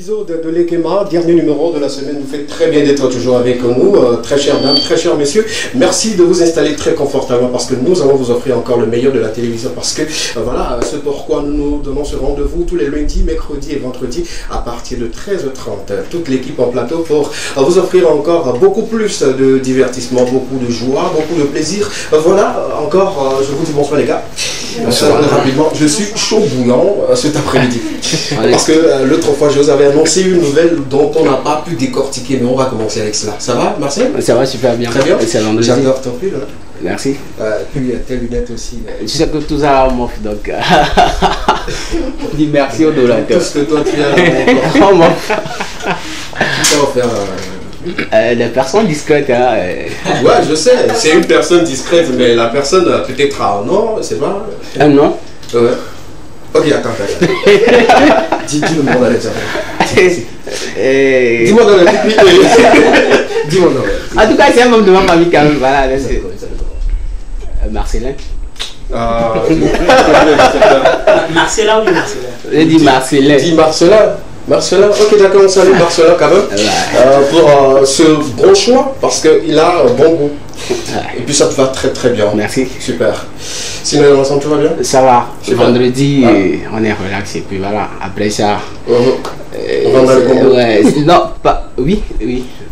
épisode de l'Ekema, dernier numéro de la semaine. Vous faites très bien d'être toujours avec nous, très chères dames, très chers messieurs. Merci de vous installer très confortablement parce que nous allons vous offrir encore le meilleur de la télévision parce que voilà, c'est pourquoi nous nous donnons ce rendez-vous tous les lundis, mercredis et vendredis à partir de 13h30. Toute l'équipe en plateau pour vous offrir encore beaucoup plus de divertissement, beaucoup de joie, beaucoup de plaisir. Voilà, encore, je vous dis bonsoir les gars. Rapidement, je suis chaud bouillant cet après-midi. Parce que l'autre fois, je vous avais annoncé une nouvelle dont on n'a pas pu décortiquer, mais on va commencer avec cela. Ça va, Marcel? Ça va super bien. Très bien. J'adore ton pull. Merci. Puis tes lunettes aussi. Je sais que tout ça m'offre, donc dis merci au donateur. Tout ce que toi tu as on m'offre. Tu t'as offert des personnes discrètes. Hein, Ouais, je sais, c'est une personne discrète, mais la personne peut-être a un nom, c'est pas un nom. Ouais. Ok, attends. Dis-le moi dans les dis-moi dans la pipi. Dis-moi dans En tout cas, c'est un membre de ma famille quand même. Voilà, Marcelin. Marcelin ou Marcelin? J'ai dit Marcelin. Dis Marcelin. Marcelin, ok d'accord, on salue Marcelin quand même pour ce bon choix parce qu'il a un bon goût et puis ça te va très très bien. Merci. Super. Sinon l'ensemble tout va bien? Ça va. Vendredi on est relax et puis voilà, après ça on va dans le gombo. Ouais, non, pas... Oui.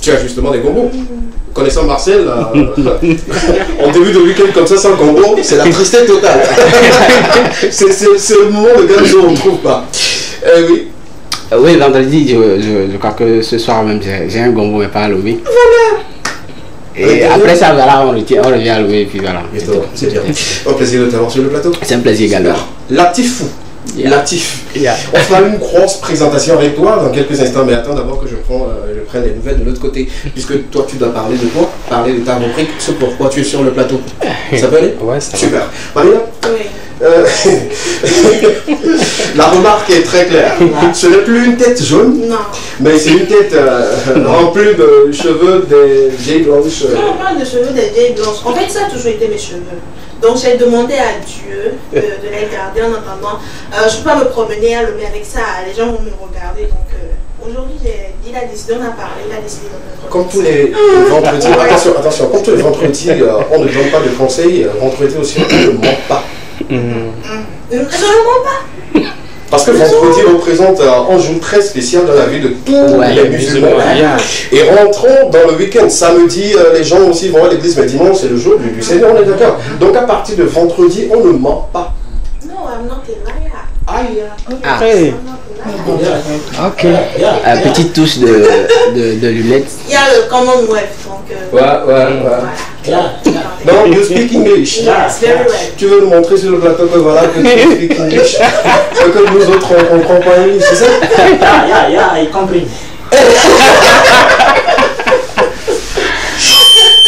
Tu as justement des gombos. Connaissant Marcel, en début de week-end comme ça sans gombo, c'est la tristesse totale. c'est le moment de gars où on ne trouve pas. Oui. Oui, vendredi, je crois que ce soir même, j'ai un gombo, mais pas à Lomé. Voilà. Et après ça, voilà, on revient à Lomé, et puis voilà. C'est bien. Un plaisir de t'avoir sur le plateau. C'est un plaisir également. Latif. Latif. On fera une grosse présentation avec toi dans quelques instants, mais attends d'abord que je prenne les nouvelles de l'autre côté, puisque toi tu dois parler de toi, parler de ta rubrique, c'est pourquoi tu es sur le plateau. Ça peut aller? Ouais, ça va. Super. Marina? Oui. La remarque est très claire. Ce n'est plus une tête jaune, mais c'est une tête remplie de cheveux des vieilles blanches. Non, pas de cheveux des vieilles blanches. En fait, ça a toujours été mes cheveux. Donc j'ai demandé à Dieu de les garder en attendant. Je ne peux pas me promener à Lomé avec ça. Les gens vont me regarder. Donc aujourd'hui, il a décidé, on a parlé, il a décidé de notre. Comme tous les vendredis, attention, comme tous les vendredis, on ne donne pas de conseils. Vendredi aussi, on ne ment pas. Je ne mens pas. Parce que vendredi représente un jour très spécial dans la vie de tous les musulmans. Et rentrons dans le week-end. Samedi, les gens aussi vont à l'église, mais dimanche, c'est le jour du Seigneur, on est d'accord. Donc à partir de vendredi, on ne ment pas. Non, I'm not a liar. Après. Ok. Petite touche de lunettes. Il y a le Commonwealth. Donc, Donc, you speak English. Yes, very well. Tu veux nous montrer sur le plateau que voilà, que tu speak English. Que nous autres, on ne comprend pas English, c'est ça? Il comprend.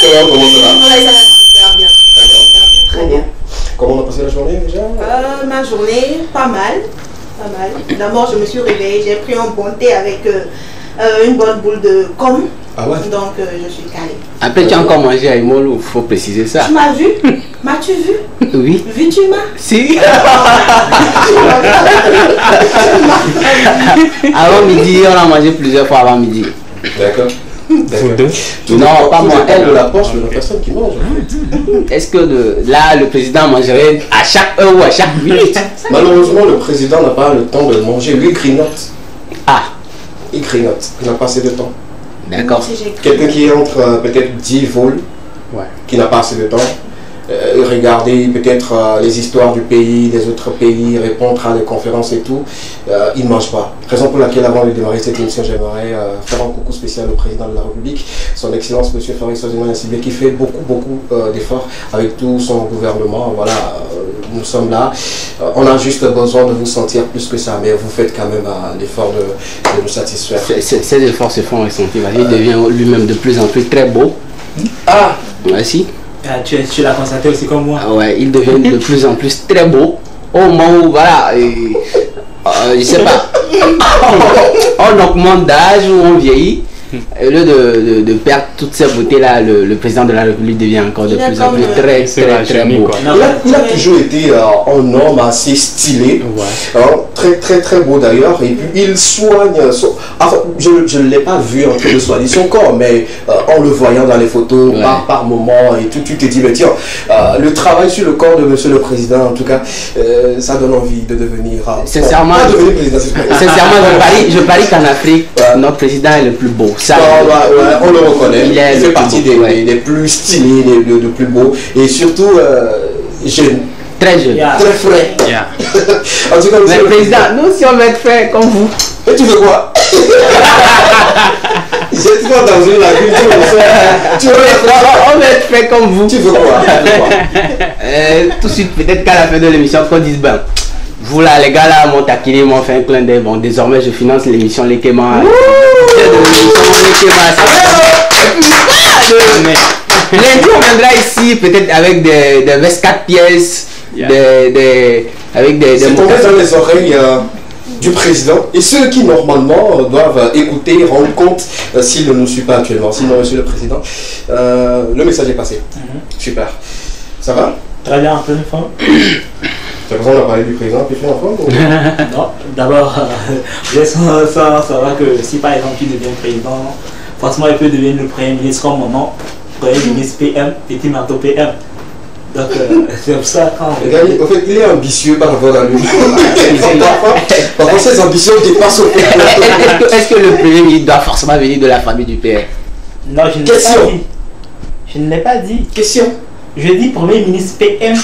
Comment ça va? Ça va super bien. Très bien. Comment on a passé la journée déjà? Ma journée, pas mal. D'abord, je me suis réveillée, j'ai pris un bon thé avec une bonne boule de com. Ah ouais? Donc, je suis calée. Après, tu as encore mangé à Imolo, il faut préciser ça. Tu m'as vu? M'as-tu vu? Oui. Vu, tu m'as? Si. Avant midi, on a mangé plusieurs fois avant midi. D'accord. Non, pas moi. Elle de la poche de la personne qui mange. Est-ce que là, le président mangerait à chaque heure ou à chaque minute? Malheureusement, le président n'a pas le temps de manger. Lui, il grignote. Ah. Il grignote. Il n'a pas assez de temps. D'accord. Quelqu'un qui entre peut-être 10 vols, qui n'a pas assez de temps, regarder peut-être les histoires du pays, des autres pays, répondre à des conférences et tout, il ne mange pas. Raison pour laquelle, avant de démarrer cette émission, j'aimerais faire un coucou spécial au président de la République, son Excellence M. Faris Ousmane, qui fait beaucoup d'efforts avec tout son gouvernement. Voilà, nous sommes là. On a juste besoin de vous sentir plus que ça, mais vous faites quand même l'effort de nous satisfaire. Ces efforts se font ressentir. Il devient lui-même de plus en plus très beau. Ah! Merci. Tu l'as constaté aussi comme moi. Ouais, il devient de plus en plus très beau. Au moment où, voilà, je sais pas, on augmente d'âge ou on vieillit, Au lieu de perdre toutes ces beautés-là, le président de la République devient encore de plus en plus très beau. Il a toujours été un homme assez stylé, très beau d'ailleurs, et puis il soigne, enfin, je ne l'ai pas vu en train de soigner son corps, mais en le voyant dans les photos par moment et tout, tu te dis, mais tiens, le travail sur le corps de monsieur le président, en tout cas, ça donne envie de devenir... Sincèrement, je parie qu'en Afrique, notre président est le plus beau. Ça, on le reconnaît. Il fait partie des plus stylés, des plus beaux, et surtout jeune. Très jeune. Très frais. En tout cas, mais président, nous si on veut être frais comme vous. Et tu veux quoi? Jette-toi dans une lagune, tu veux quoi? On veut être frais comme vous. Tu veux quoi? Tout de suite, peut-être qu'à la fin de l'émission, qu'on dise, ben, vous là, les gars là, m'ont taquiné, m'ont fait un clin d'œil. Bon, désormais, je finance l'émission Les Kéma. Lundi, on viendra ici, peut-être avec des vestes 4 pièces, avec des c'est tombé dans les oreilles du président et ceux qui normalement doivent écouter, rendre compte s'il ne nous suit pas actuellement. Sinon, monsieur le président, le message est passé. Super. Ça va? Très bien, en pleine forme. Tu as besoin de parler du président puis en forme? Non, d'abord, laissons ça savoir que si par exemple il devient président, forcément il peut devenir le premier ministre comme mon nom, premier ministre PM, petit marteau PM. Donc c'est pour ça quand... En fait, il est ambitieux par rapport à lui. Parfois ses ambitions dépassent au PM. Est-ce que le premier ministre doit forcément venir de la famille du PM? Non, je ne l'ai pas dit. Je ne l'ai pas dit. Question. Je dis premier ministre PM,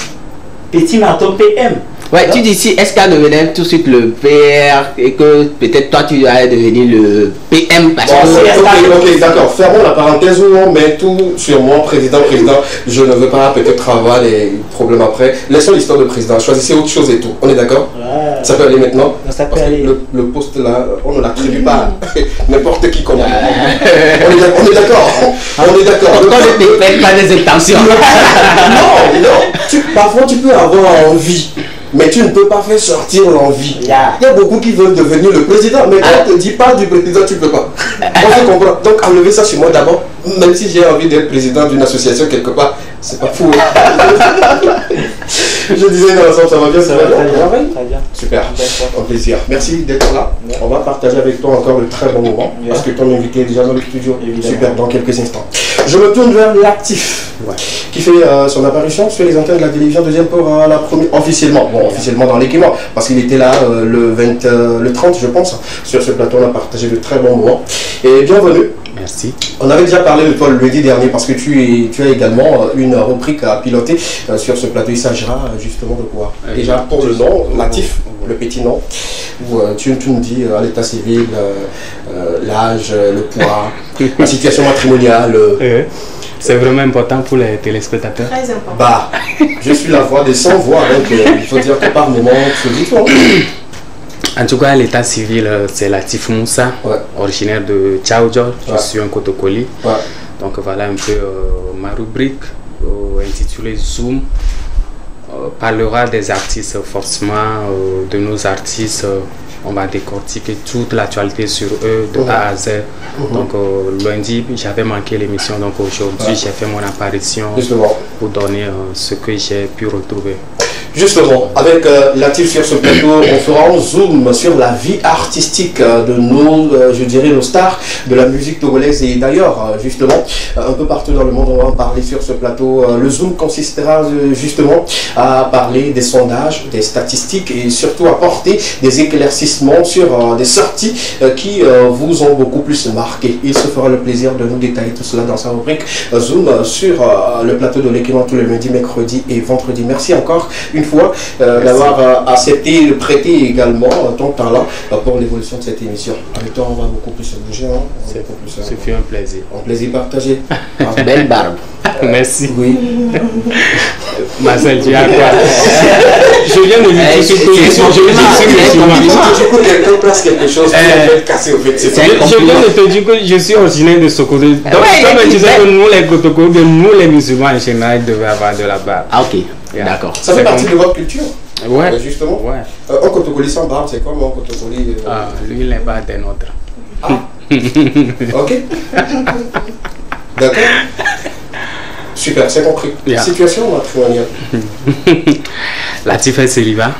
petit marteau PM. Ouais, tu dis si est-ce qu'elle devenait tout de suite le PR et que peut-être toi tu allais devenir le PM parce que... Ok, d'accord. Fermons la parenthèse où on met tout sur moi, président. Je ne veux pas peut-être avoir des problèmes après. Laissons l'histoire de président. Choisissez autre chose et tout. On est d'accord? Ça peut aller maintenant? Ça peut aller. Le poste là, on ne l'attribue pas n'importe qui comme on est d'accord. On est d'accord. Quand je ne fais pas des intentions. Non. Parfois tu peux avoir envie. Mais tu ne peux pas faire sortir l'envie. Il y a beaucoup qui veulent devenir le président, mais quand on ne te dit pas du président, tu ne peux pas. On se comprend. Donc enlevez ça sur moi d'abord, même si j'ai envie d'être président d'une association quelque part, c'est pas fou. Je disais dans l'ensemble, ça va bien, ça va bien. Très bien. Super, un plaisir. Merci d'être là. On va partager avec toi encore de très bons moments, parce que ton invité est déjà dans le studio. Super, dans quelques instants. Je me tourne vers Latif, qui fait son apparition sur les antennes de la télévision deuxième pour la première, officiellement. Bon, officiellement dans l'équipe, parce qu'il était là le 30, je pense. Sur ce plateau, on a partagé de très bons moments. Et bienvenue. Merci. On avait déjà parlé de toi le lundi dernier parce que tu as également une rubrique à piloter sur ce plateau. Il s'agira justement de quoi? Déjà pour le nom, Latif, le petit nom, où tu nous dis à l'état civil, l'âge, le poids, la situation matrimoniale. C'est vraiment important pour les téléspectateurs. Très important. Bah, je suis la voix des sans-voix, donc il faut dire que par moment, tu dis toi. En tout cas, l'état civil, c'est Latif Moussa, originaire de Tchaoudjol. Je suis un Kotokoli. Donc voilà un peu ma rubrique intitulée Zoom. Parlera des artistes, forcément, de nos artistes. On va décortiquer toute l'actualité sur eux de A à Z. Donc lundi, j'avais manqué l'émission, donc aujourd'hui j'ai fait mon apparition pour donner ce que j'ai pu retrouver. Justement, avec Latif sur ce plateau, on fera un zoom sur la vie artistique de nos, je dirais, nos stars de la musique togolaise et d'ailleurs, justement, un peu partout dans le monde, on va en parler sur ce plateau. Le zoom consistera justement à parler des sondages, des statistiques et surtout apporter des éclaircissements sur des sorties qui vous ont beaucoup plus marqué. Il se fera le plaisir de nous détailler tout cela dans sa rubrique Zoom sur le plateau de l'équipement tous les lundis, mercredis et vendredis. Merci encore une fois d'avoir accepté de prêter également ton talent pour l'évolution de cette émission. Avec toi, on va beaucoup plus se bouger. Ce fut un plaisir. Un plaisir partagé. Belle barbe. Merci. Oui. Marcel, tu as quoi? Je viens de lui dire que j'écoute quelqu'un place quelque chose qui va casser au fait. Je viens de te dire que je suis originaire de Sokoto. Donc, comme tu sais que nous, les Kotoko, nous, les musulmans en général, devaient avoir de la barbe. Ah, ok. D'accord. Ça fait partie de votre culture. Ouais. Justement. Ouais. Un Kotokoli sans barbe, c'est comme un Kotokoli. Lui, il n'est pas des nôtres. Ah. Ok. D'accord. Super, c'est compris. Yeah. Situation matrimoniale. Latif est célibat.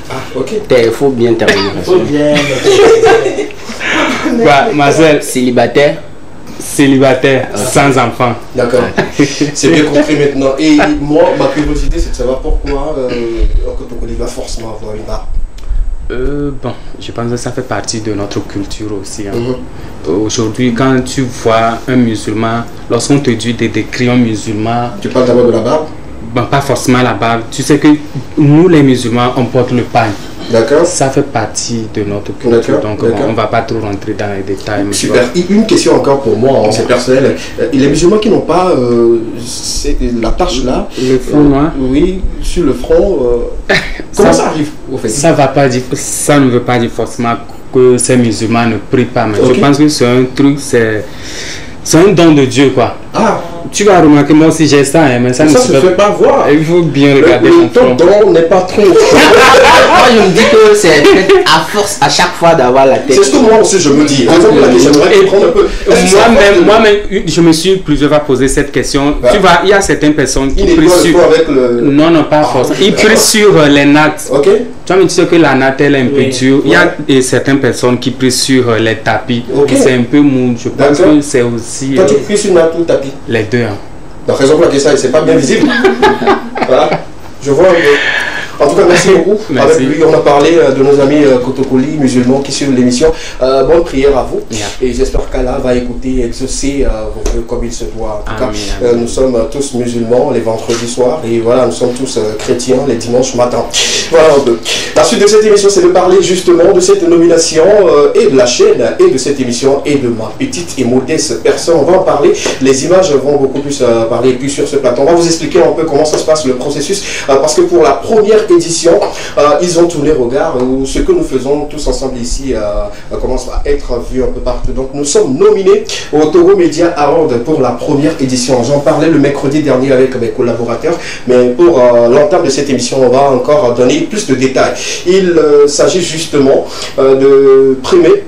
Ah, ok. Il faut bien terminer. Faut bien. Bah, Marcel, Célibataire. célibataire, sans enfant. D'accord. C'est bien compris maintenant. Et moi, ma curiosité, c'est de savoir pourquoi Kotokoli va forcément avoir une barbe. Bon, je pense que ça fait partie de notre culture aussi. Hein. Aujourd'hui, quand tu vois un musulman, lorsqu'on te dit de décrire un musulman, Tu parles d'abord de la barbe? bon, pas forcément la barbe. Tu sais que nous, les musulmans, on porte le pagne. D'accord. Ça fait partie de notre culture, donc bon, on ne va pas trop rentrer dans les détails. Mais Super. Une question encore pour moi, hein, c'est personnel. Les musulmans qui n'ont pas la tache là, le front noir, oui, sur le front, comment ça arrive au fait? ça ne veut pas dire forcément que ces musulmans ne prient pas, mais Ok. je pense que c'est un truc, c'est un don de Dieu, quoi. Ah, Tu vas remarquer, moi aussi j'ai ça, hein, mais ça ne ça se se fait pas voir. Il faut bien regarder Le mon front. don n'est pas trop. Moi, je me dis que c'est peut-être à force à chaque fois d'avoir la tête. C'est ce que moi aussi je me dis. Raison pour laquelle j'aimerais comprendre un peu. Est-ce que c'est à force de- Moi-même, je me suis plusieurs fois posé cette question. Ouais. Tu vois, il y a certaines personnes qui Il est prient quoi le sur... fond avec le. Non, pas forcément. Ils prient sur les nattes. Ok. Tu vois, mais tu sais que la natte, elle est un peu Oui. dure. Il y a certaines personnes qui prient sur les tapis. Ok. C'est un peu mou. Je pense D'accord. que c'est aussi Toi tu pries sur ma tout tapis. les deux. Hein. La raison pour laquelle ça, c'est pas bien visible. Voilà. Je vois un peu. En tout cas, merci beaucoup. Merci. Avec lui, on a parlé de nos amis Kotokoli, musulmans qui suivent l'émission. Bonne prière à vous. Yeah. Et j'espère qu'Allah va écouter et exaucer vos vœux comme il se doit. En tout cas, Amen. nous sommes tous musulmans les vendredis soirs. Et voilà, nous sommes tous chrétiens les dimanches matins. Voilà un peu. La suite de cette émission, c'est de parler justement de cette nomination et de la chaîne et de cette émission et de ma petite et modeste personne. On va en parler. Les images vont beaucoup plus parler. Et puis sur ce plateau, on va vous expliquer un peu comment ça se passe le processus. Parce que pour la première édition, ils ont tourné regard où ce que nous faisons tous ensemble ici commence à être vu un peu partout. Donc nous sommes nominés au Togo Media Award pour la première édition. J'en parlais le mercredi dernier avec mes collaborateurs, mais pour l'entame de cette émission, on va encore donner plus de détails. Il s'agit justement de primer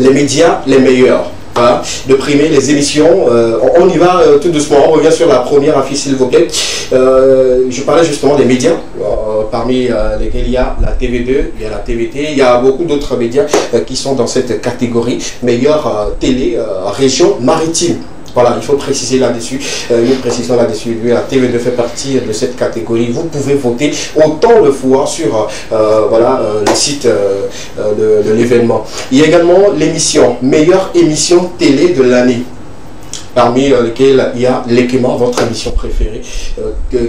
les médias les meilleurs. Voilà, de primer les émissions. On y va tout doucement. On revient sur la première affiche, s'il vous plaît. Je parlais justement des médias, parmi lesquels il y a la TV2, il y a la TVT, il y a beaucoup d'autres médias qui sont dans cette catégorie meilleure télé région maritime. Voilà, il faut préciser là-dessus, une précision là-dessus. La TV2 fait partie de cette catégorie. Vous pouvez voter autant de fois sur le site de l'événement. Il y a également l'émission, meilleure émission télé de l'année. Parmi lesquels il y a Lekema, votre émission préférée,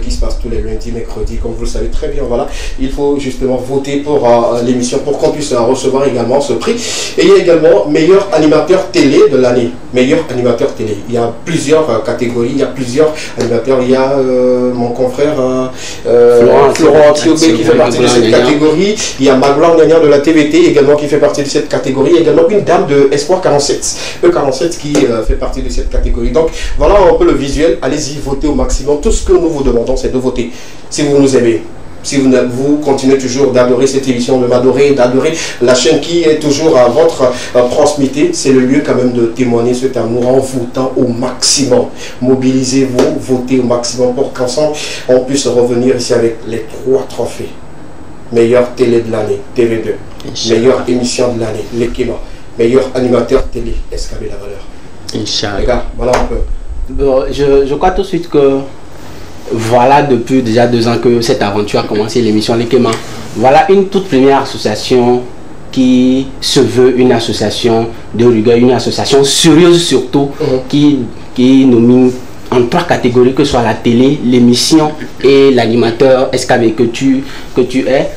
qui se passe tous les lundis, mercredis, comme vous le savez très bien. Voilà, il faut justement voter pour l'émission pour qu'on puisse recevoir également ce prix. Et il y a également meilleur animateur télé de l'année. Meilleur animateur télé. Il y a plusieurs catégories, il y a plusieurs animateurs. Il y a mon confrère Florent Thiobé qui fait partie de cette catégorie. Il y a Magloire Gagnon de la TVT également qui fait partie de cette catégorie. Il y a également une dame de Espoir 47, E47 qui fait partie de cette catégorie. Donc voilà un peu le visuel. Allez-y, votez au maximum. Tout ce que nous vous demandons, c'est de voter. Si vous nous aimez, si vous continuez toujours d'adorer cette émission, de m'adorer, d'adorer la chaîne qui est toujours à votre proximité, c'est le lieu quand même de témoigner cet amour en votant au maximum. Mobilisez-vous, votez au maximum pour qu'ensemble on puisse revenir ici avec les 3 trophées. Meilleure télé de l'année, TV2. Meilleure émission de l'année, Lekema. Meilleur animateur télé, SKB La Valeur. Inch'Allah. Les gars, voilà un peu. Bon, je crois tout de suite que voilà, depuis déjà 2 ans que cette aventure a commencé, l'émission Lekema. Voilà une toute première association qui se veut une association de rigueur, une association sérieuse surtout, qui nomine en 3 catégories, que ce soit la télé, l'émission et l'animateur SKB que tu es.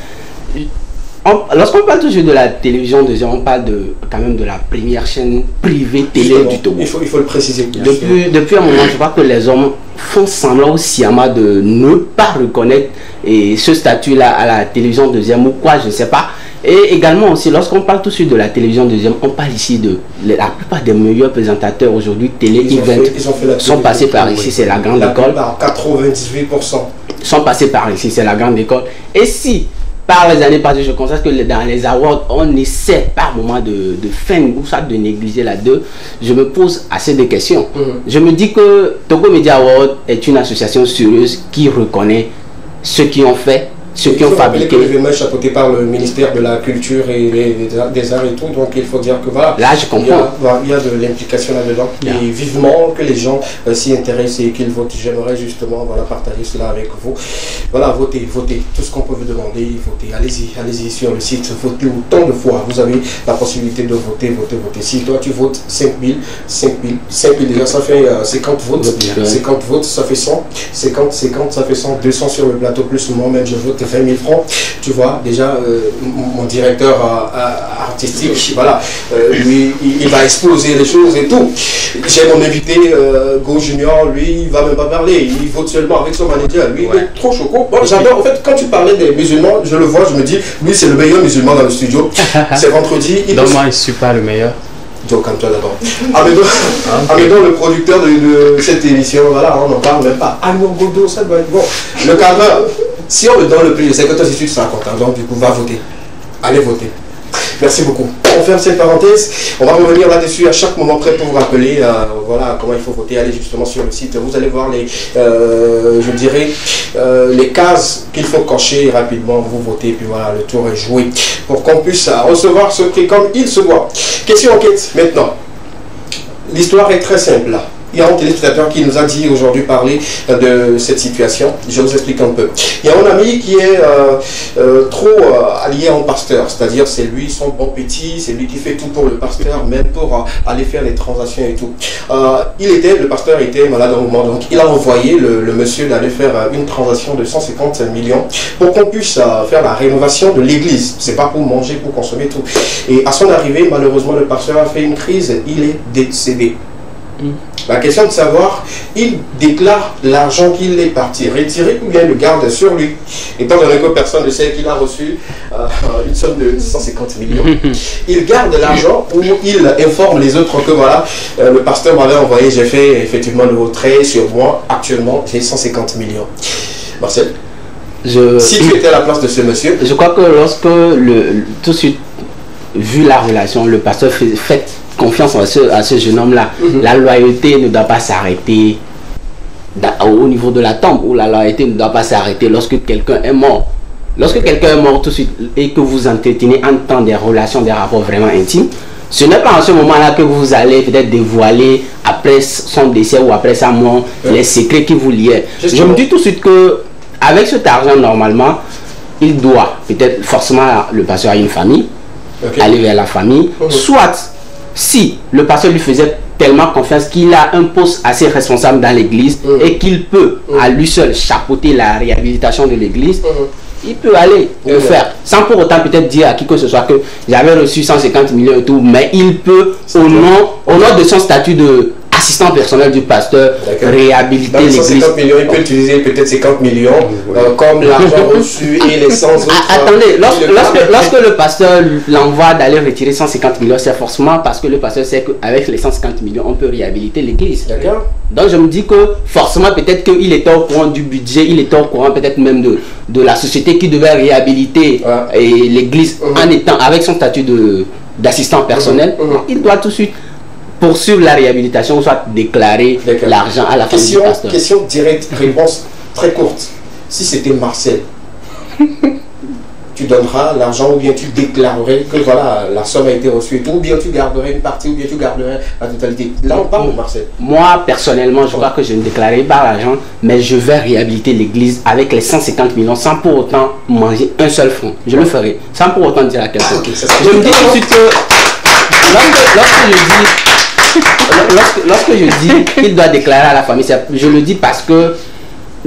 Lorsqu'on parle toujours de la télévision deuxième, on parle quand même de la première chaîne privée télé du Togo. Il faut le préciser. Depuis un moment, je crois que les hommes font semblant au sciemment de ne pas reconnaître ce statut-là à la télévision deuxième ou quoi, je ne sais pas. Et également aussi, lorsqu'on parle tout de suite de la télévision deuxième, on parle ici de la plupart des meilleurs présentateurs aujourd'hui télé sont passés par ici, c'est la grande école. 98%. Sont passés par ici, c'est la grande école. Et si par les années passées, je constate que dans les awards, on essaie par moment de feindre ou soit de négliger la deux. Je me pose assez de questions. Je me dis que Togo Media Award est une association sérieuse qui reconnaît ceux qui ont fait, ceux qui ont fabriqué. L'événement est chapeauté par le ministère de la Culture et des Arts et tout, donc il faut dire que voilà. Là, je comprends. Il y a de l'implication là-dedans. Et vivement que les gens s'y intéressent et qu'ils votent. J'aimerais justement partager cela avec vous. Voilà, votez. Tout ce qu'on peut vous demander, votez. Allez-y sur le site, votez autant de fois. Vous avez la possibilité de voter. Si toi tu votes 5000 déjà, ça fait 50 votes. 50 votes, ça fait 100. 50, ça fait 100. 200 sur le plateau, plus moi-même, je vote 20 000 francs, tu vois, déjà mon directeur artistique, voilà, lui, il va exploser les choses et tout. J'ai mon invité, Go Junior, lui, il va même pas parler, il vote seulement avec son manager, lui, il est trop choquant. Bon, j'adore, en fait, quand tu parlais des musulmans, je le vois, je me dis, lui, c'est le meilleur musulman dans le studio, c'est vendredi. Donc moi, je ne suis pas le meilleur. Donc, comme toi d'abord. Amédon, le producteur de cette émission, voilà, on n'en parle même pas. Ah non, Godo, ça doit être bon. Le cadre, si on me donne le prix, c'est que toi, si tu seras content, donc du coup, va voter. Allez voter. Merci beaucoup. On ferme cette parenthèse. On va revenir là-dessus à chaque moment près pour vous rappeler voilà, comment il faut voter. Allez justement sur le site. Vous allez voir les, je dirais, les cases qu'il faut cocher rapidement. Vous votez, puis voilà, le tour est joué. Pour qu'on puisse recevoir ce prix comme il se doit. Question enquête maintenant. L'histoire est très simple là. Il y a un téléspectateur qui nous a dit aujourd'hui parler de cette situation. Je vous explique un peu. Il y a un ami qui est trop allié à un pasteur, c'est-à-dire c'est lui son bon petit, c'est lui qui fait tout pour le pasteur, même pour aller faire les transactions et tout. Le pasteur était malade au moment, donc il a envoyé le monsieur d'aller faire une transaction de 150 millions pour qu'on puisse faire la rénovation de l'église. C'est pas pour manger, pour consommer tout. Et à son arrivée, malheureusement, le pasteur a fait une crise, il est décédé. La question de savoir, il déclare l'argent qu'il est parti retirer ou bien le garde sur lui. Étant donné que personne ne sait qu'il a reçu une somme de 150 millions. Il garde l'argent ou il informe les autres que voilà, le pasteur m'avait envoyé, j'ai fait effectivement le retrait sur moi. Actuellement, j'ai 150 millions. Marcel, si tu étais à la place de ce monsieur. Je crois que lorsque tout de suite, vu la relation, le pasteur fait confiance à ce jeune homme-là. La loyauté ne doit pas s'arrêter au niveau de la tombe, ou la loyauté ne doit pas s'arrêter lorsque quelqu'un est mort. Lorsque quelqu'un est mort tout de suite et que vous entretenez en temps des relations, des rapports vraiment intimes, ce n'est pas en ce moment-là que vous allez peut-être dévoiler après son décès ou après sa mort les secrets qui vous liaient. Je me dis tout de suite que avec cet argent, normalement, il doit peut-être forcément, le pasteur a une famille, aller vers la famille, soit si le pasteur lui faisait tellement confiance qu'il a un poste assez responsable dans l'église et qu'il peut à lui seul chapeauter la réhabilitation de l'église, il peut aller le faire sans pour autant peut-être dire à qui que ce soit que j'avais reçu 150 millions et tout, mais il peut au nom de son statut de assistant personnel du pasteur réhabiliter l'église. 150 millions, il peut utiliser peut-être 50 millions comme l'argent reçu et les 100 autres. Attendez, lorsque le pasteur l'envoie d'aller retirer 150 millions, c'est forcément parce que le pasteur sait qu'avec les 150 millions, on peut réhabiliter l'église. Donc je me dis que forcément peut-être qu'il était au courant du budget, il était au courant peut-être même de la société qui devait réhabiliter l'église en étant avec son statut d'assistant personnel. Il doit tout de suite poursuivre la réhabilitation, soit déclarer l'argent à la famille du pasteur. Question directe, réponse très courte. Si c'était Marcel, tu donneras l'argent ou bien tu déclarerais que voilà, la somme a été reçue et tout, ou bien tu garderais une partie ou bien tu garderais la totalité. Là, on parle de Marcel. Moi, personnellement, je crois que je ne déclarerai pas l'argent, mais je vais réhabiliter l'église avec les 150 millions sans pour autant manger un seul franc. Je le ferai, sans pour autant dire à quelqu'un. Je me dis tout de suite que lorsque je dis qu'il doit déclarer à la famille, je le dis parce que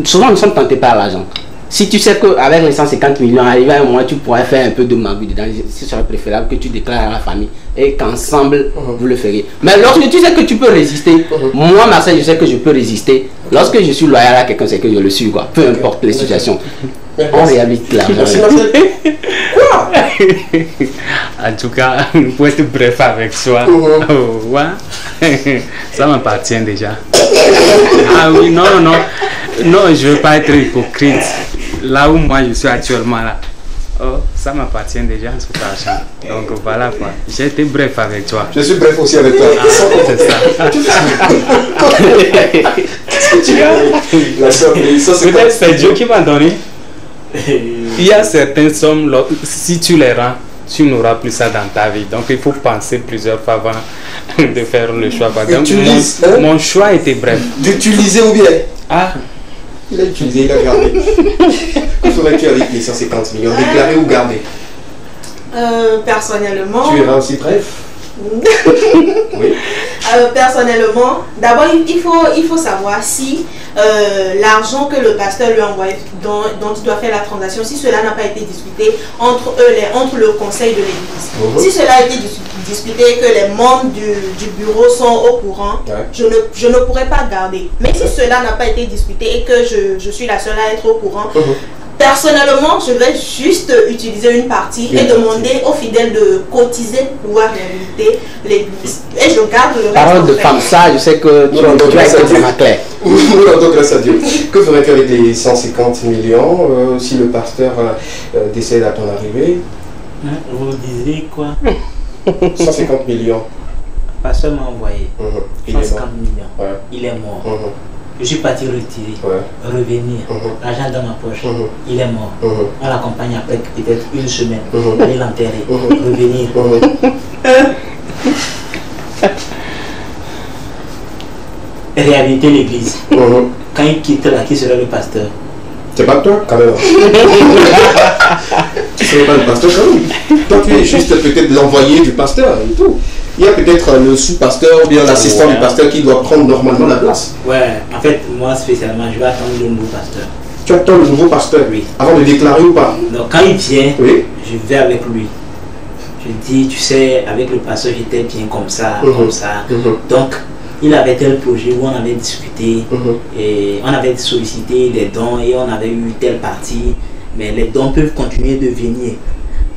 souvent nous sommes tentés par l'argent. Si tu sais qu'avec les 150 millions, arrivé à un moment, tu pourrais faire un peu de magouille dedans, ce serait préférable que tu déclares à la famille et qu'ensemble, vous le ferez. Mais lorsque tu sais que tu peux résister, moi, Marcel, je sais que je peux résister. Lorsque je suis loyal à quelqu'un, c'est que je le suis, quoi. Peu importe les situations. On réhabilite l'argent. Merci, Marcel. Quoi? En tout cas, pour être bref avec toi, ça m'appartient déjà. Ah oui, non, je ne veux pas être hypocrite. Là où moi je suis actuellement là, ça m'appartient déjà, cet argent. Donc voilà quoi. J'ai été bref avec toi. Je suis bref aussi avec toi. C'est ça. Qu'est-ce que tu veux? La somme, ça c'est peut-être c'est Dieu qui m'a donné. Il y a certaines sommes, si tu les rends, tu n'auras plus ça dans ta vie. Donc il faut penser plusieurs fois avant de faire le choix. Donc, mon choix était bref. D'utiliser ou bien? Ah. Il a utilisé, il a gardé. Que ferais-tu avec les 150 millions? Déclarer ou garder? Personnellement... Tu iras aussi bref? Oui. Personnellement, d'abord il faut savoir si l'argent que le pasteur lui a envoyé, dont il doit faire la transaction, si cela n'a pas été discuté entre le conseil de l'église. Si cela a été discuté et que les membres du bureau sont au courant, je ne pourrais pas garder. Mais si cela n'a pas été discuté et que je suis la seule à être au courant, personnellement, je vais juste utiliser une partie et demander aux fidèles de cotiser pour pouvoir réhabiliter l'église. Et je garde le reste. Parole de femme, ça, je sais que tu as été vraiment clair. Nous rendons grâce à Dieu. Que ferais-tu avec les 150 millions si le pasteur décède à ton arrivée? Vous disiez quoi? 150 millions. Le pasteur m'a envoyé 150 millions. Il est mort. Je suis parti retirer, revenir, l'argent dans ma poche, il est mort. On l'accompagne après peut-être une semaine, aller l'enterrer, revenir. Réhabiliter l'église. Quand il quitte là, qui sera le pasteur? C'est pas toi quand même. Tu ne serais pas le pasteur quand même. Toi tu es juste peut-être l'envoyé du pasteur et tout. Il y a peut-être le sous-pasteur ou bien l'assistant du pasteur qui doit prendre normalement la place. Ouais, en fait, moi spécialement, je vais attendre le nouveau pasteur. Tu attends le nouveau pasteur? Oui. Avant de déclarer ou pas? Donc quand il vient, je vais avec lui. Je dis, tu sais, avec le pasteur, j'étais bien comme ça, comme ça. Donc, il avait tel projet où on avait discuté, et on avait sollicité des dons et on avait eu telle partie, mais les dons peuvent continuer de venir.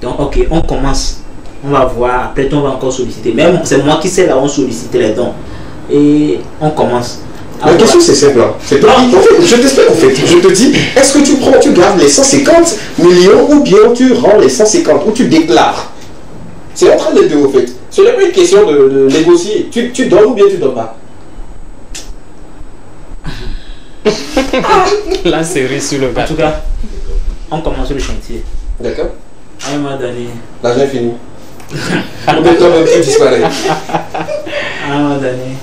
Donc, ok, on commence. On va voir, après on va encore solliciter. Même c'est moi qui sais là, on sollicite les dons. Et on commence. La question c'est simple. C'est toi qui... En fait, je t'explique en fait. Je te dis, est-ce que tu gardes les 150 millions ou bien tu rends les 150 ou tu déclares? C'est entre les deux au fait. Ce n'est pas une question de négocier. Tu donnes ou bien tu donnes pas? La série sur le En tout cas, on commence le chantier. D'accord. À un moment donné. L'argent est fini. Combien de temps tu disparais? À un moment donné.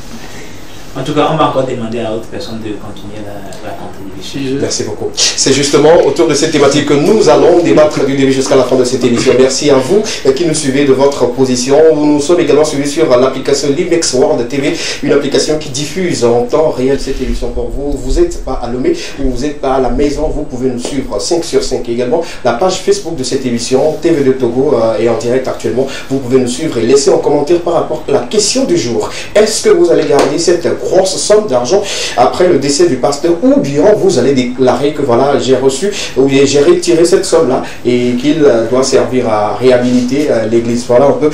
En tout cas, on va encore demander à d'autres personnes de continuer la contribution. Merci beaucoup. C'est justement autour de cette thématique que nous allons débattre du début jusqu'à la fin de cette émission. Merci à vous qui nous suivez de votre position. Nous sommes également suivis sur l'application Limex World TV, une application qui diffuse en temps réel cette émission pour vous. Vous n'êtes pas à Lomé ou vous n'êtes pas à la maison, vous pouvez nous suivre 5 sur 5. Également, la page Facebook de cette émission, TV2 Togo, est en direct actuellement. Vous pouvez nous suivre et laisser un commentaire par rapport à la question du jour. Est-ce que vous allez garder cette grosse somme d'argent après le décès du pasteur ou bien vous allez déclarer que voilà, j'ai reçu ou bien j'ai retiré cette somme là et qu'il doit servir à réhabiliter l'église? Voilà un peu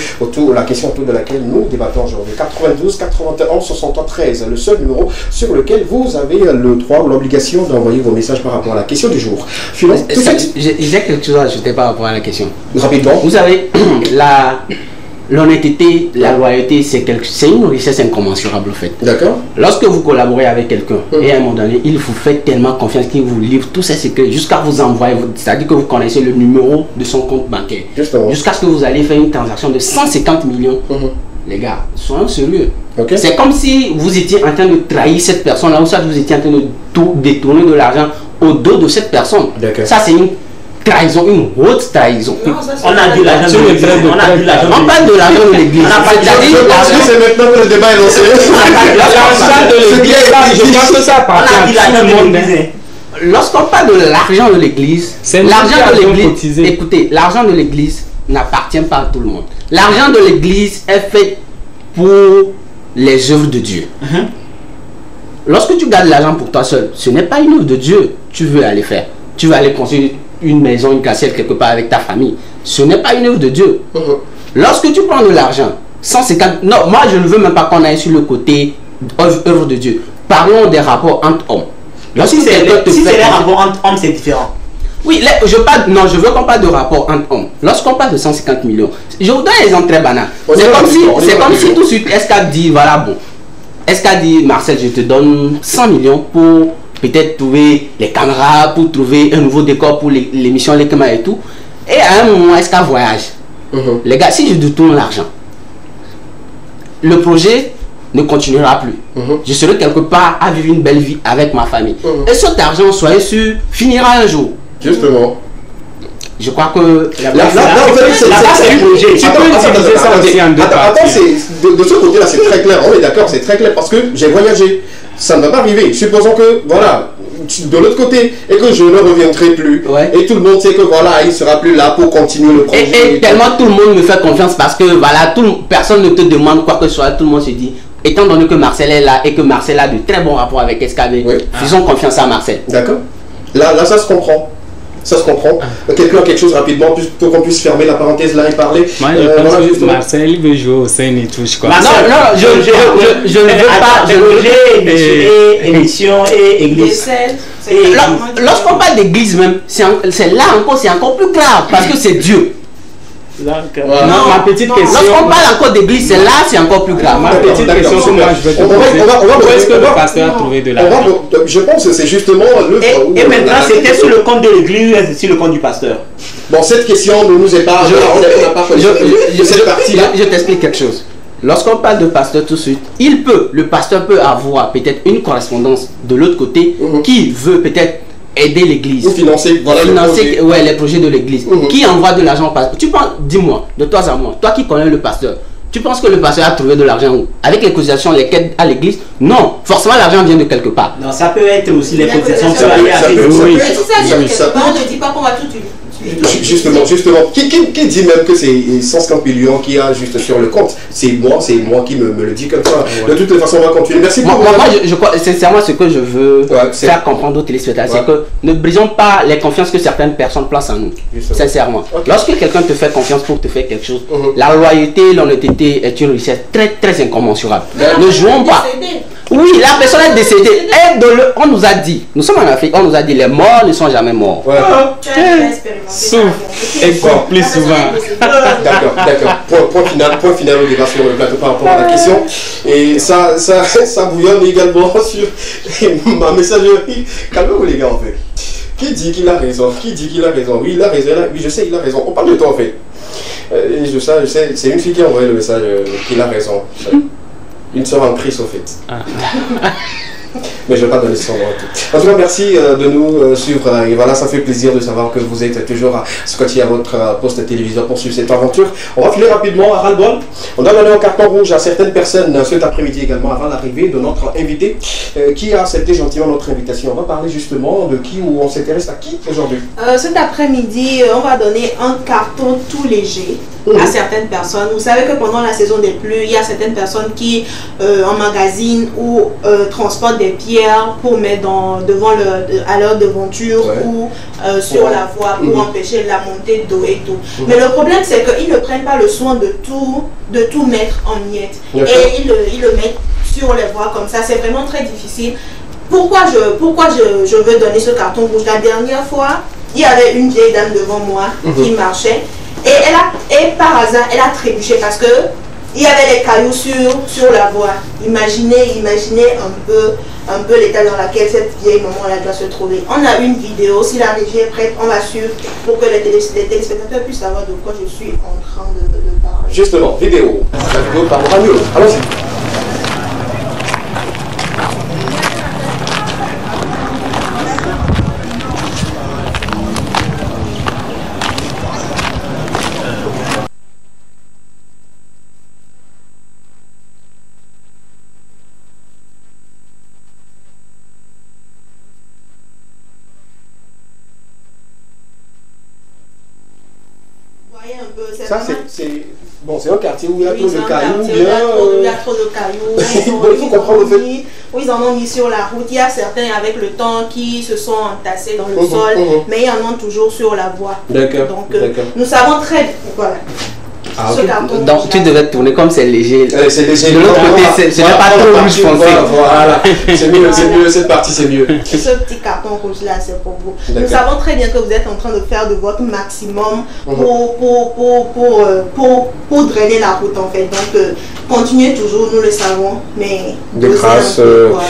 la question autour de laquelle nous débattons aujourd'hui. 92 91 63 13, le seul numéro sur lequel vous avez le droit ou l'obligation d'envoyer vos messages par rapport à la question du jour. J'ai quelque chose à ajouter par rapport à la question. Rapidement. Vous savez, l'honnêteté, la loyauté, c'est une richesse incommensurable en fait. D'accord. Lorsque vous collaborez avec quelqu'un et à un moment donné, il vous fait tellement confiance qu'il vous livre tous ses secrets jusqu'à vous envoyer, c'est-à-dire que vous connaissez le numéro de son compte bancaire. Jusqu'à ce que vous allez faire une transaction de 150 millions. Les gars, soyons sérieux. C'est comme si vous étiez en train de trahir cette personne-là ou soit vous étiez en train de tout détourner de l'argent au dos de cette personne. Ça, c'est une trahison, une haute trahison. Non, on a dit l'argent de l'église. On parle de l'argent de l'église. C'est maintenant que le débat est lancé. L'argent de l'église, je pense que ça appartient à tout le monde. Lorsqu'on parle de l'argent de l'église, écoutez, l'argent de l'église n'appartient pas à tout le monde. L'argent de l'église est fait pour les œuvres de Dieu. Lorsque tu gardes l'argent pour toi seul, ce n'est pas une œuvre de Dieu. Tu veux aller faire. Tu vas aller construire une maison, une cassette quelque part avec ta famille. Ce n'est pas une œuvre de Dieu. Lorsque tu prends de l'argent, 150... Non, moi je ne veux même pas qu'on aille sur le côté œuvre de Dieu. Parlons des rapports entre hommes. Si c'est les rapports entre hommes, c'est différent. Oui, je veux qu'on parle de rapport entre hommes. Lorsqu'on parle de 150 millions, je vous donne un exemple très banal. C'est comme si tout de suite SK dit, voilà, bon, SK dit, Marcel, je te donne 100 millions pour peut-être trouver les caméras, pour trouver un nouveau décor pour l'émission Les Kema et tout. Et à un moment, SK voyage. Les gars, si je détourne l'argent, le projet ne continuera plus. Je serai quelque part à vivre une belle vie avec ma famille. Et cet argent, soyez sûr, finira un jour. Justement. Je crois que c'est le projet. De ce côté-là, c'est très clair. On est d'accord, c'est très clair parce que j'ai voyagé. Ça ne va pas arriver. Supposons que, voilà, de l'autre côté, et que je ne reviendrai plus. Et tout le monde sait que, voilà, il ne sera plus là pour continuer le projet. Et tellement tout le monde me fait confiance parce que, voilà, personne ne te demande quoi que ce soit. Tout le monde se dit, étant donné que Marcel est là et que Marcel a de très bons rapports avec SKB, faisons confiance à Marcel. D'accord. Là, ça se comprend. Ça se comprend. Quelqu'un a quelque chose rapidement pour qu'on puisse fermer la parenthèse là et parler. Moi, je pense que Marcel veut jouer au sein et tout, je crois. Non, je ne veux pas. Émission et église. Lorsqu'on parle d'église même, c'est là encore, c'est encore plus grave parce que c'est Dieu. Ma petite question. Lorsqu'on parle encore d'église, c'est là, c'est encore plus grave. Ma petite question, c'est moi, je vais te poser. Où est-ce que le pasteur a trouvé de l'argent? Je pense que c'est justement le. Et maintenant, c'était sur le compte de l'église ou sur le compte du pasteur? Bon, cette question ne nous est pas. On n'a pas cette partie-là. Je t'explique quelque chose. Lorsqu'on parle de pasteur tout de suite, le pasteur peut avoir peut-être une correspondance de l'autre côté qui veut peut-être aider l'église. Ou financer, les projets de l'église. Qui envoie de l'argent au pasteur? Tu penses, dis-moi, de toi à moi, toi qui connais le pasteur, tu penses que le pasteur a trouvé de l'argent où? Avec les cotisations, les quêtes à l'église? Non, forcément l'argent vient de quelque part. Non, ça peut être aussi les cotisations sur la On ne dit pas qu'on va tout utiliser. Justement. Qui dit même que c'est 150 millions qu'il y a juste sur le compte? C'est moi qui me le dis comme ça. De toutes les façons, on va continuer. Merci beaucoup. Moi, je crois, sincèrement, ce que je veux faire comprendre aux téléspectateurs, c'est que ne brisons pas les confiances que certaines personnes placent en nous. Sincèrement. Lorsque quelqu'un te fait confiance pour te faire quelque chose, la loyauté, l'honnêteté est une richesse très, très incommensurable. Ne jouons pas. Oui, la personne est décédée. On nous a dit, nous sommes en Afrique, on nous a dit les morts ne sont jamais morts. Souffle et plus souvent. D'accord. Point final au débat sur le plateau par rapport à la question. Et ça bouillonne également sur ma messagerie. Calmez-vous les gars en fait. Qui dit qu'il a raison? Oui, il a raison. Oui, je sais, il a raison. On parle de toi en fait. Je sais, c'est une fille qui a envoyé le message qu'il a raison. Une sœur en Christ au fait. Mais je ne vais pas donner son nom à tout. En tout cas, merci de nous suivre. Et voilà, ça fait plaisir de savoir que vous êtes toujours scotché à votre poste téléviseur pour suivre cette aventure. On va filer rapidement à ras-le-bol. On doit donner un carton rouge à certaines personnes cet après-midi également avant l'arrivée de notre invité qui a accepté gentiment notre invitation. On va parler justement de qui ou on s'intéresse à qui aujourd'hui. Cet après-midi, on va donner un carton tout léger à certaines personnes. Vous savez que pendant la saison des pluies, il y a certaines personnes qui emmagasinent ou transportent des pierres pour mettre à leur devanture ou sur la voie pour empêcher la montée d'eau et tout. Mais le problème, c'est qu'ils ne prennent pas le soin de tout mettre en miettes. Et ils le mettent sur les voies comme ça. C'est vraiment très difficile. Pourquoi je veux donner ce carton rouge? La dernière fois, il y avait une vieille dame devant moi qui marchait. Et par hasard, elle a trébuché parce que il y avait des cailloux sur la voie. Imaginez un peu l'état dans lequel cette vieille maman-là doit se trouver. On a une vidéo, si la régie est prête, on va suivre pour que les téléspectateurs puissent savoir de quoi je suis en train de parler. Justement, vidéo. La vidéo parlera mieux. Allons-y. Ça, c'est un quartier où il y a trop de cailloux. Il y a trop de cailloux. Ils en ont mis sur la route. Il y a certains avec le temps qui se sont entassés dans le sol, mais il y en a toujours sur la voie. D'accord. Donc, nous savons très bien. Voilà. Ce carton Donc rouge tu là. devais tourner comme c'est léger. C'est léger. De l'autre côté, c'est pas trop rouge foncé. Voilà. C'est mieux, cette partie c'est mieux. Ce petit carton rouge là, c'est pour vous. Nous D'accord. savons très bien que vous êtes en train de faire de votre maximum pour drainer la route en fait. Donc continuez toujours, nous le savons, mais Des dosez traces, un peu, quoi.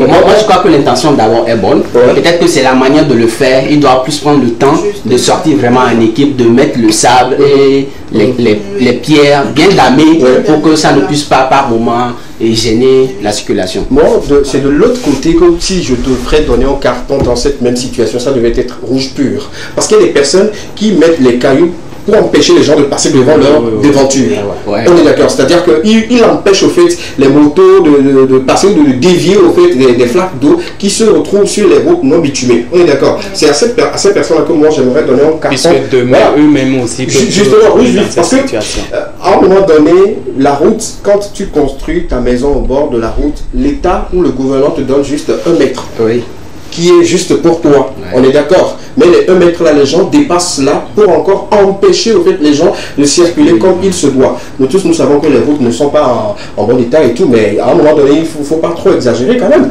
Moi, je crois que l'intention d'abord est bonne. Ouais. Peut-être que c'est la manière de le faire. Il doit plus prendre le temps de sortir vraiment en équipe, de mettre le sable et les pierres bien damées pour que ça ne puisse pas par moment gêner la circulation. Moi, c'est de l'autre côté que si je devrais donner un carton dans cette même situation, ça devait être rouge pur. Parce qu'il y a des personnes qui mettent les cailloux pour empêcher les gens de passer devant leur devanture. Ouais. On est d'accord. C'est-à-dire qu'il empêche au fait les motos de passer ou de dévier au fait des flaques d'eau qui se retrouvent sur les routes non bitumées. On est d'accord. C'est à ces personnes-là que moi j'aimerais donner un carton. Puisque demain, eux-mêmes aussi peuvent Justement, oui, dans parce cette que situation. à un moment donné, la route, quand tu construis ta maison au bord de la route, l'État ou le gouvernement te donne juste 1 mètre. Oui. Qui est juste pour toi. On est d'accord. Mais les 1 mètre là, les gens dépassent là pour encore empêcher au fait les gens de circuler comme il se doit. Nous tous, nous savons que les routes ne sont pas en bon état et tout, mais à un moment donné, il ne faut pas trop exagérer quand même.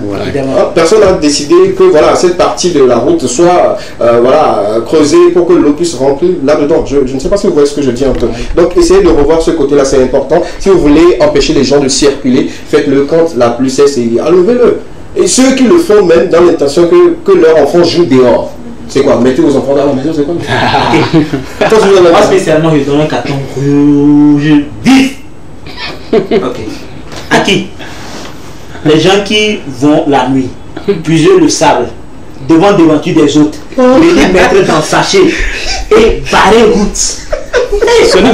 Personne n'a décidé que voilà, cette partie de la route soit creusée pour que l'eau puisse rentrer là-dedans. Je ne sais pas si vous voyez ce que je dis un peu. Donc, essayez de revoir ce côté-là, c'est important. Si vous voulez empêcher les gens de circuler, faites-le quand la pluie cesse et enlevez-le. Et ceux qui le font même dans l'intention que leur enfant joue dehors. C'est quoi? Mettez vos enfants dans la maison, c'est quoi? Moi spécialement, je donne un carton rouge vif. Ok. À qui? Les gens qui vont la nuit, puiser le sable devant devanture des autres, venir mettre dans le sachet et barrer route. Ce n'est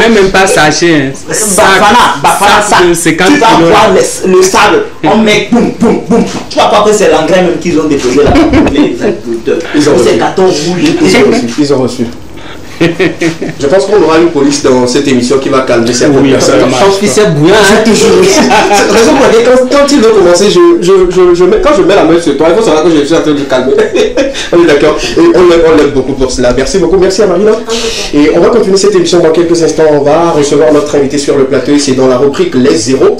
même pas sachet. C'est quand tu vas voir le sable, on met boum, boum, boum. Tu vas croire que c'est l'engrais même qu'ils ont déposé là. Les agriculteurs. C'est carton rouge. Ils ont reçu. Je pense qu'on aura une police dans cette émission qui va calmer certaines personnes. Je pense que c'est bouillant. C'est raison pour laquelle quand il veut commencer, quand je mets la main sur toi, il faut savoir que je suis en train de calmer. On est d'accord. Et on l'aime beaucoup pour cela. Merci beaucoup. Merci à Marina. Et on va continuer cette émission dans quelques instants. On va recevoir notre invité sur le plateau. C'est dans la rubrique Les Zéros.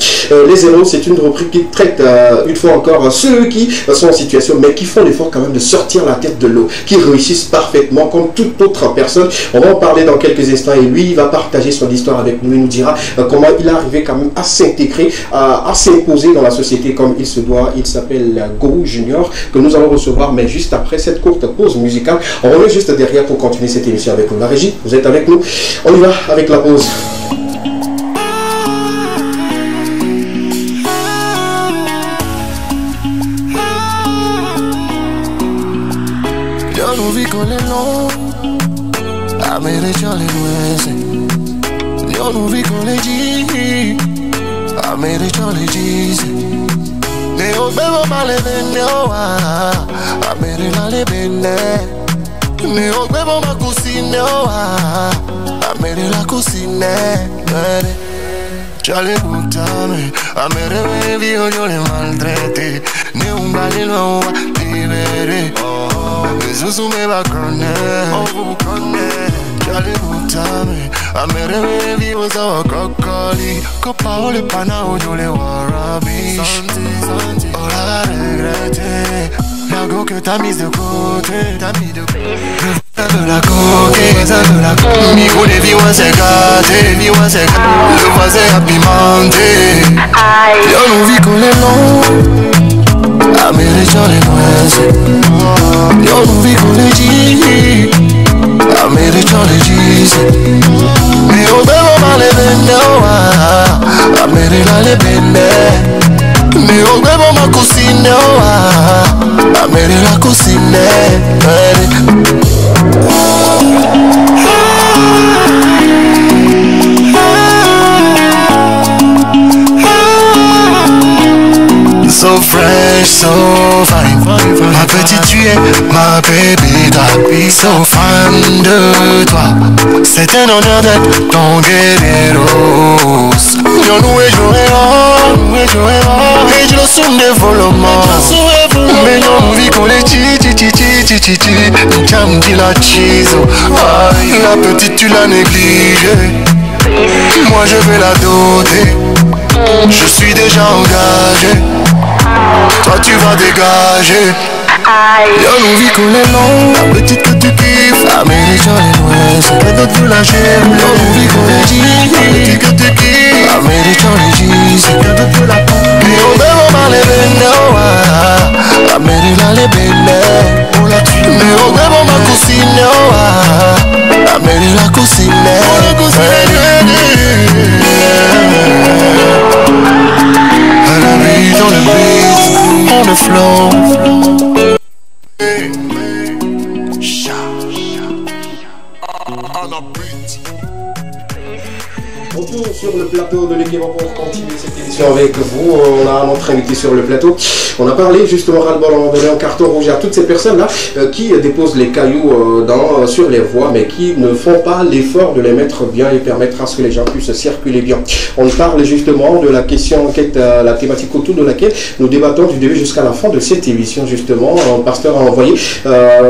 Les Zéros, c'est une rubrique qui traite une fois encore ceux qui sont en situation, mais qui font l'effort quand même de sortir la tête de l'eau, qui réussissent parfaitement comme toute autre personne. On va en parler dans quelques instants et lui, il va partager son histoire avec nous. Il nous dira comment il est arrivé quand même à s'intégrer, à s'imposer dans la société comme il se doit. Il s'appelle Gorou Junior, que nous allons recevoir, mais juste après cette courte pause musicale. On revient juste derrière pour continuer cette émission avec nous. La régie, vous êtes avec nous. On y va avec la pause. Io non vi con le G, a me riccio le G's. Ne ho bevo male venne, a me rilale bene. Ne ho bevo ma cucine, a me la cucine. Già le buttame, a me revevi io le maltratte. Ne un balino a vivere. Gesù me va con me. Jolly Mutame, a me revevi usawa kokoli. Kopa ole pana ojole warabish. Ora regrette, l'ago que t'as mise de côté. De la coque, ça de la coque. Mi connais vie on s'est gâté, le voisin a pimenté. Yo nous vit qu'on est long, a me rechon les noises. Yo nous vit qu'on est dit. I made it all the G's. Me o bebo male bende I made it all the bende. Me o bebo ma cucine I made it la cucine. So fresh, so fine. Ma petite tu es ma baby doll. So fan de toi. C'est un honneur d'être ton guerrero. Yo nous et je le soum développement. Mais yo nous vit qu'on les chi. Jam dit la cheese. La petite tu l'as négligée. Moi je vais la doter. Je suis déjà engagé. Toi tu vas dégager. Y'a nous vie qu'on est long. La petite que tu kiffes, la mérite sur les noises. Pas d'autre veut la gérer. Y'a nous vie qu'on est dit. La petite que tu kiffes, la mérite sur les jeans. Pas d'autre veut la pompe. Et on veut mal les bénés. La mérite là les bénés. On la tue. Mais on veut ma cousine. La mérite la cousine. La cousine. Elle habite dans le beat, on the flow. Retour sur le plateau de l'équipe pour continuer cette émission avec vous. On a notre invité sur le plateau. On a parlé justement ras-le-bol, on a donné un carton rouge à toutes ces personnes-là qui déposent les cailloux sur les voies, mais qui ne font pas l'effort de les mettre bien et permettre à ce que les gens puissent circuler bien. On parle justement de la question, la thématique autour de laquelle nous débattons du début jusqu'à la fin de cette émission. Justement, un pasteur a envoyé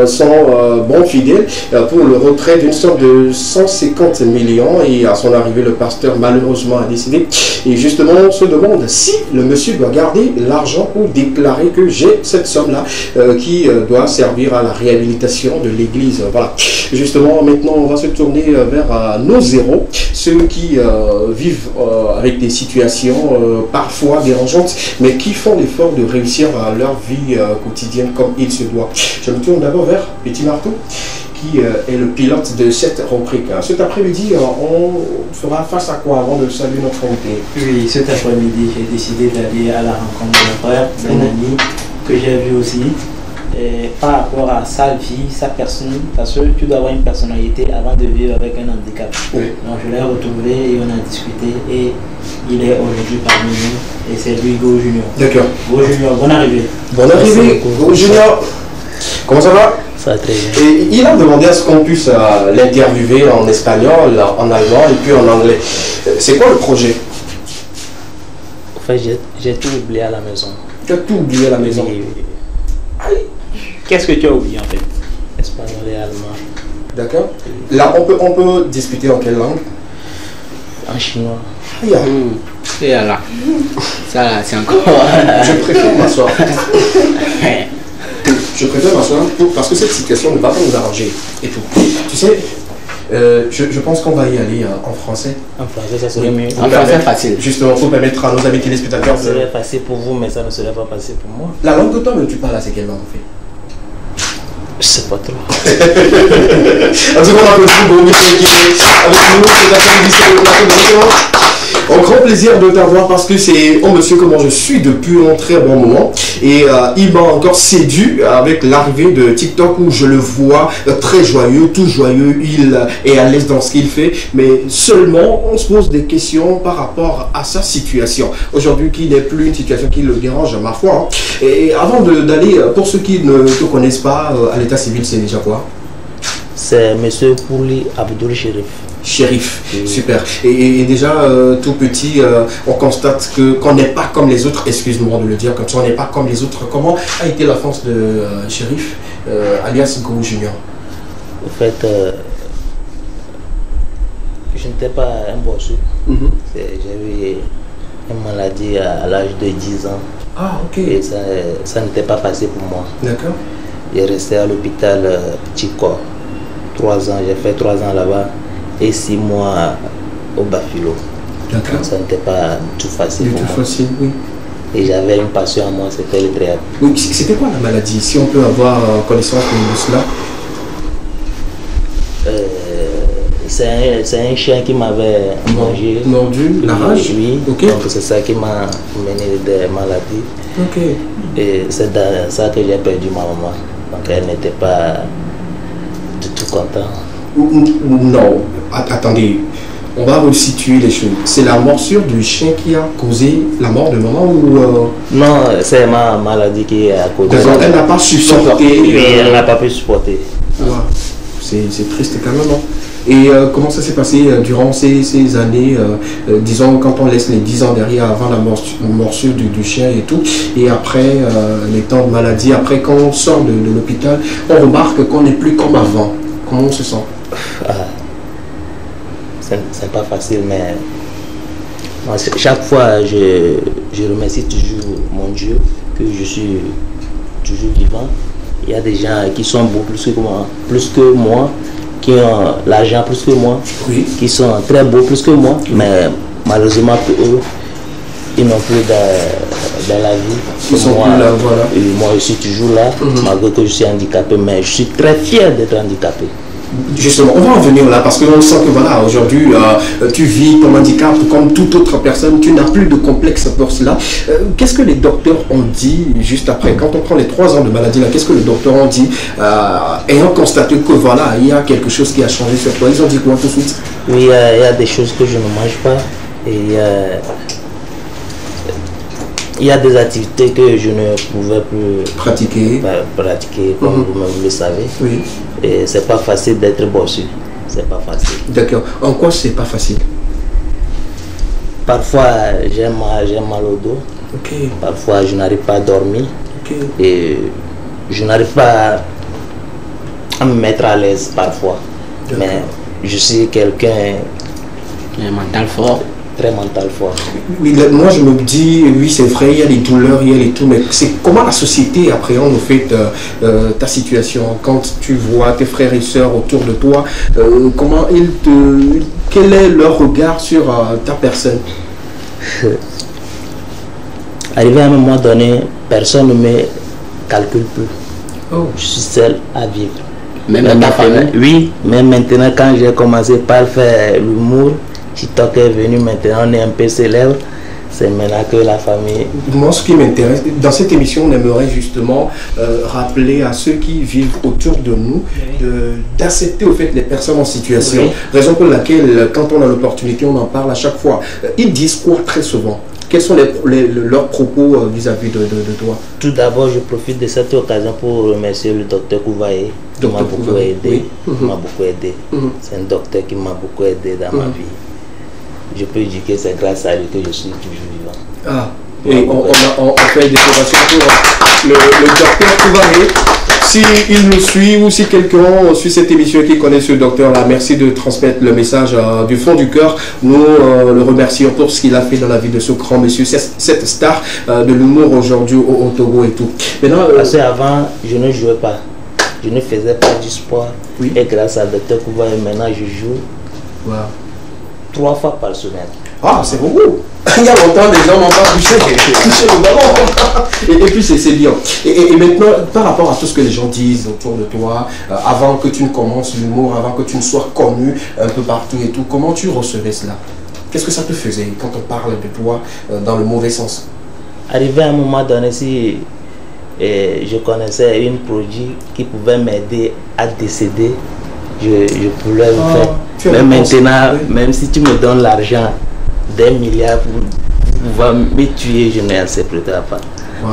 son bon fidèle pour le retrait d'une somme de 150 millions et à son arrivée, le pasteur malheureusement a décidé. Et justement, on se demande si le monsieur doit garder l'argent ou déclarer que j'ai cette somme-là qui doit servir à la réhabilitation de l'église. Voilà. Justement, maintenant, on va se tourner vers nos héros, ceux qui vivent avec des situations parfois dérangeantes, mais qui font l'effort de réussir leur vie quotidienne comme il se doit. Je me tourne d'abord vers Petit Marteau, qui est le pilote de cette rubrique. Cet après-midi, on fera face à quoi avant de saluer notre invité? Oui, cet après-midi, j'ai décidé d'aller à la rencontre de mon frère, d'un ami que j'ai vu aussi. Et par rapport à sa vie, sa personne, parce que tu dois avoir une personnalité avant de vivre avec un handicap. Oui. Donc je l'ai retrouvé et on a discuté et il est aujourd'hui parmi nous et c'est lui, Go Junior. D'accord. Go Junior, bonne arrivée. Bonne arrivée, Go Junior. Comment ça va? Ça va très bien. Et il a demandé à ce qu'on puisse l'interviewer en espagnol, en allemand et puis en anglais. C'est quoi le projet? En fait, j'ai tout oublié à la maison. Tu as tout oublié à la maison? Oui. Qu'est-ce que tu as oublié en fait? Espagnol et allemand. D'accord. Là, on peut discuter en quelle langue? En chinois. Et là, ça c'est encore. Je préfère m'asseoir. Je préfère m'asseoir parce que cette situation ne va pas nous arranger et tout. Tu sais, je pense qu'on va y aller en français. En français, ça serait mieux. En français facile. Justement, pour permettre à nos amis téléspectateurs. Ça serait facile pour vous, mais ça ne serait pas facile pour moi. La langue que toi, tu parles là, c'est quelle langue en fait? Je sais pas trop. En tout cas, on a le plus gros monsieur qui est avec nous cet après-midi sur le plateau de l'émission. Un grand plaisir de t'avoir parce que c'est un monsieur que moi je suis depuis un très bon moment et il m'a encore séduit avec l'arrivée de TikTok où je le vois très joyeux, tout joyeux, il est à l'aise dans ce qu'il fait, mais seulement on se pose des questions par rapport à sa situation. Aujourd'hui qui n'est plus une situation qui le dérange ma foi. Hein. Et avant d'aller, pour ceux qui ne te connaissent pas, à l'état civil c'est déjà quoi? C'est monsieur Pouli Abdul Chérif. Chérif, super. Et déjà, tout petit, on constate qu'on n'est pas comme les autres, excuse-moi de le dire comme ça, on n'est pas comme les autres. Comment a été l'enfance de Chérif, alias Go Junior? En fait, je n'étais pas un bosseux. J'ai eu une maladie à l'âge de 10 ans. Ah, ok. Et ça n'était pas facile pour moi. D'accord. J'ai resté à l'hôpital Petit Corps. 3 ans, j'ai fait 3 ans là-bas. Et 6 mois au Bafilo. D'accord. Ça n'était pas tout facile pour moi. Facile, oui. Et j'avais une passion à moi, c'était le théâtre. Oui, c'était quoi la maladie? Si on peut avoir connaissance de cela. C'est un chien qui m'avait mangé. Mordu, la rage? Oui, okay. Donc c'est ça qui m'a mené des maladies. Ok. Et c'est dans ça que j'ai perdu ma maman. Donc elle n'était pas du tout contente. Non, attendez, on va resituer les choses. C'est la morsure du chien qui a causé la mort de maman ou Non, c'est ma maladie qui a causé. Elle n'a pas supporté. Oui, elle n'a pas pu supporter. Wow. C'est triste quand même. Hein. Et comment ça s'est passé durant ces années, disons quand on laisse les 10 ans derrière avant la morsure du chien et tout, et après les temps de maladie, après quand on sort de l'hôpital, on remarque qu'on n'est plus comme avant. Comment on se sent? C'est pas facile, mais Chaque fois, je remercie toujours mon Dieu que je suis toujours vivant. Il y a des gens qui sont beaucoup plus que moi, qui ont l'argent plus que moi, oui, qui sont très beaux plus que moi, mais malheureusement pour eux, ils n'ont plus dans la vie. Ils sont plus là, voilà. Moi, je suis toujours là, malgré que je suis handicapé, mais je suis très fier d'être handicapé. Justement, on va en venir là parce qu'on sent que voilà, aujourd'hui, tu vis ton handicap comme toute autre personne, tu n'as plus de complexe pour cela. Qu'est-ce que les docteurs ont dit juste après, quand on prend les 3 ans de maladie là, qu'est-ce que les docteurs ont dit ayant constaté que voilà, il y a quelque chose qui a changé sur toi? Ils ont dit quoi tout de suite? Oui, il y a des choses que je ne mange pas et il y a des activités que je ne pouvais plus pratiquer comme vous le savez. Oui. Et c'est pas facile d'être bossu. C'est pas facile. D'accord. En quoi c'est pas facile? Parfois j'ai mal au dos. Okay. Parfois je n'arrive pas à dormir. Okay. Et je n'arrive pas à me mettre à l'aise parfois. Mais je suis quelqu'un qui est mental fort. Très mental fort. Oui, moi je me dis, oui c'est vrai, il y a des douleurs, il y a les tout, mais c'est comment la société appréhende au fait ta situation quand tu vois tes frères et sœurs autour de toi, comment quel est leur regard sur ta personne? Arrivé à un moment donné, personne ne me calcule plus. Oh. Je suis seul à vivre. Même ta famille? Oui, mais maintenant quand j'ai commencé par faire l'humour, TikTok est venu, maintenant on est un peu célèbre, c'est maintenant que la famille... Moi ce qui m'intéresse, dans cette émission on aimerait justement rappeler à ceux qui vivent autour de nous d'accepter au fait les personnes en situation, raison pour laquelle quand on a l'opportunité on en parle à chaque fois. Ils disent quoi très souvent? Quels sont leurs propos vis-à-vis de toi? Tout d'abord, je profite de cette occasion pour remercier le docteur Kouvaé qui m'a beaucoup aidé. C'est un docteur qui m'a beaucoup aidé dans ma vie. Je peux dire que c'est grâce à lui que je suis toujours vivant. Ah, et on fait des décorations pour le docteur Kouvaé. Si il nous suit ou si quelqu'un suit cette émission qui connaît ce docteur-là, merci de transmettre le message du fond du cœur. Nous le remercions pour ce qu'il a fait dans la vie de ce grand monsieur, cette star de l'humour aujourd'hui au Togo et tout. Maintenant, parce qu'avant, je ne jouais pas. Je ne faisais pas du sport. Oui. Et grâce à docteur Kouvaé, maintenant je joue 3 fois par semaine. Ah, c'est beaucoup. Il y a longtemps, les gens n'ont pas touché le ballon. Et puis, c'est bien. Et maintenant, par rapport à tout ce que les gens disent autour de toi, avant que tu ne commences l'humour, avant que tu ne sois connu un peu partout et tout, comment tu recevais cela? Qu'est-ce que ça te faisait quand on parle de toi dans le mauvais sens? Arrivé à un moment donné, si je connaissais une produit qui pouvait m'aider à décéder, je pouvais le faire. Mais maintenant, même si tu me donnes l'argent des milliards pour pouvoir me tuer, je n'accepterai pas.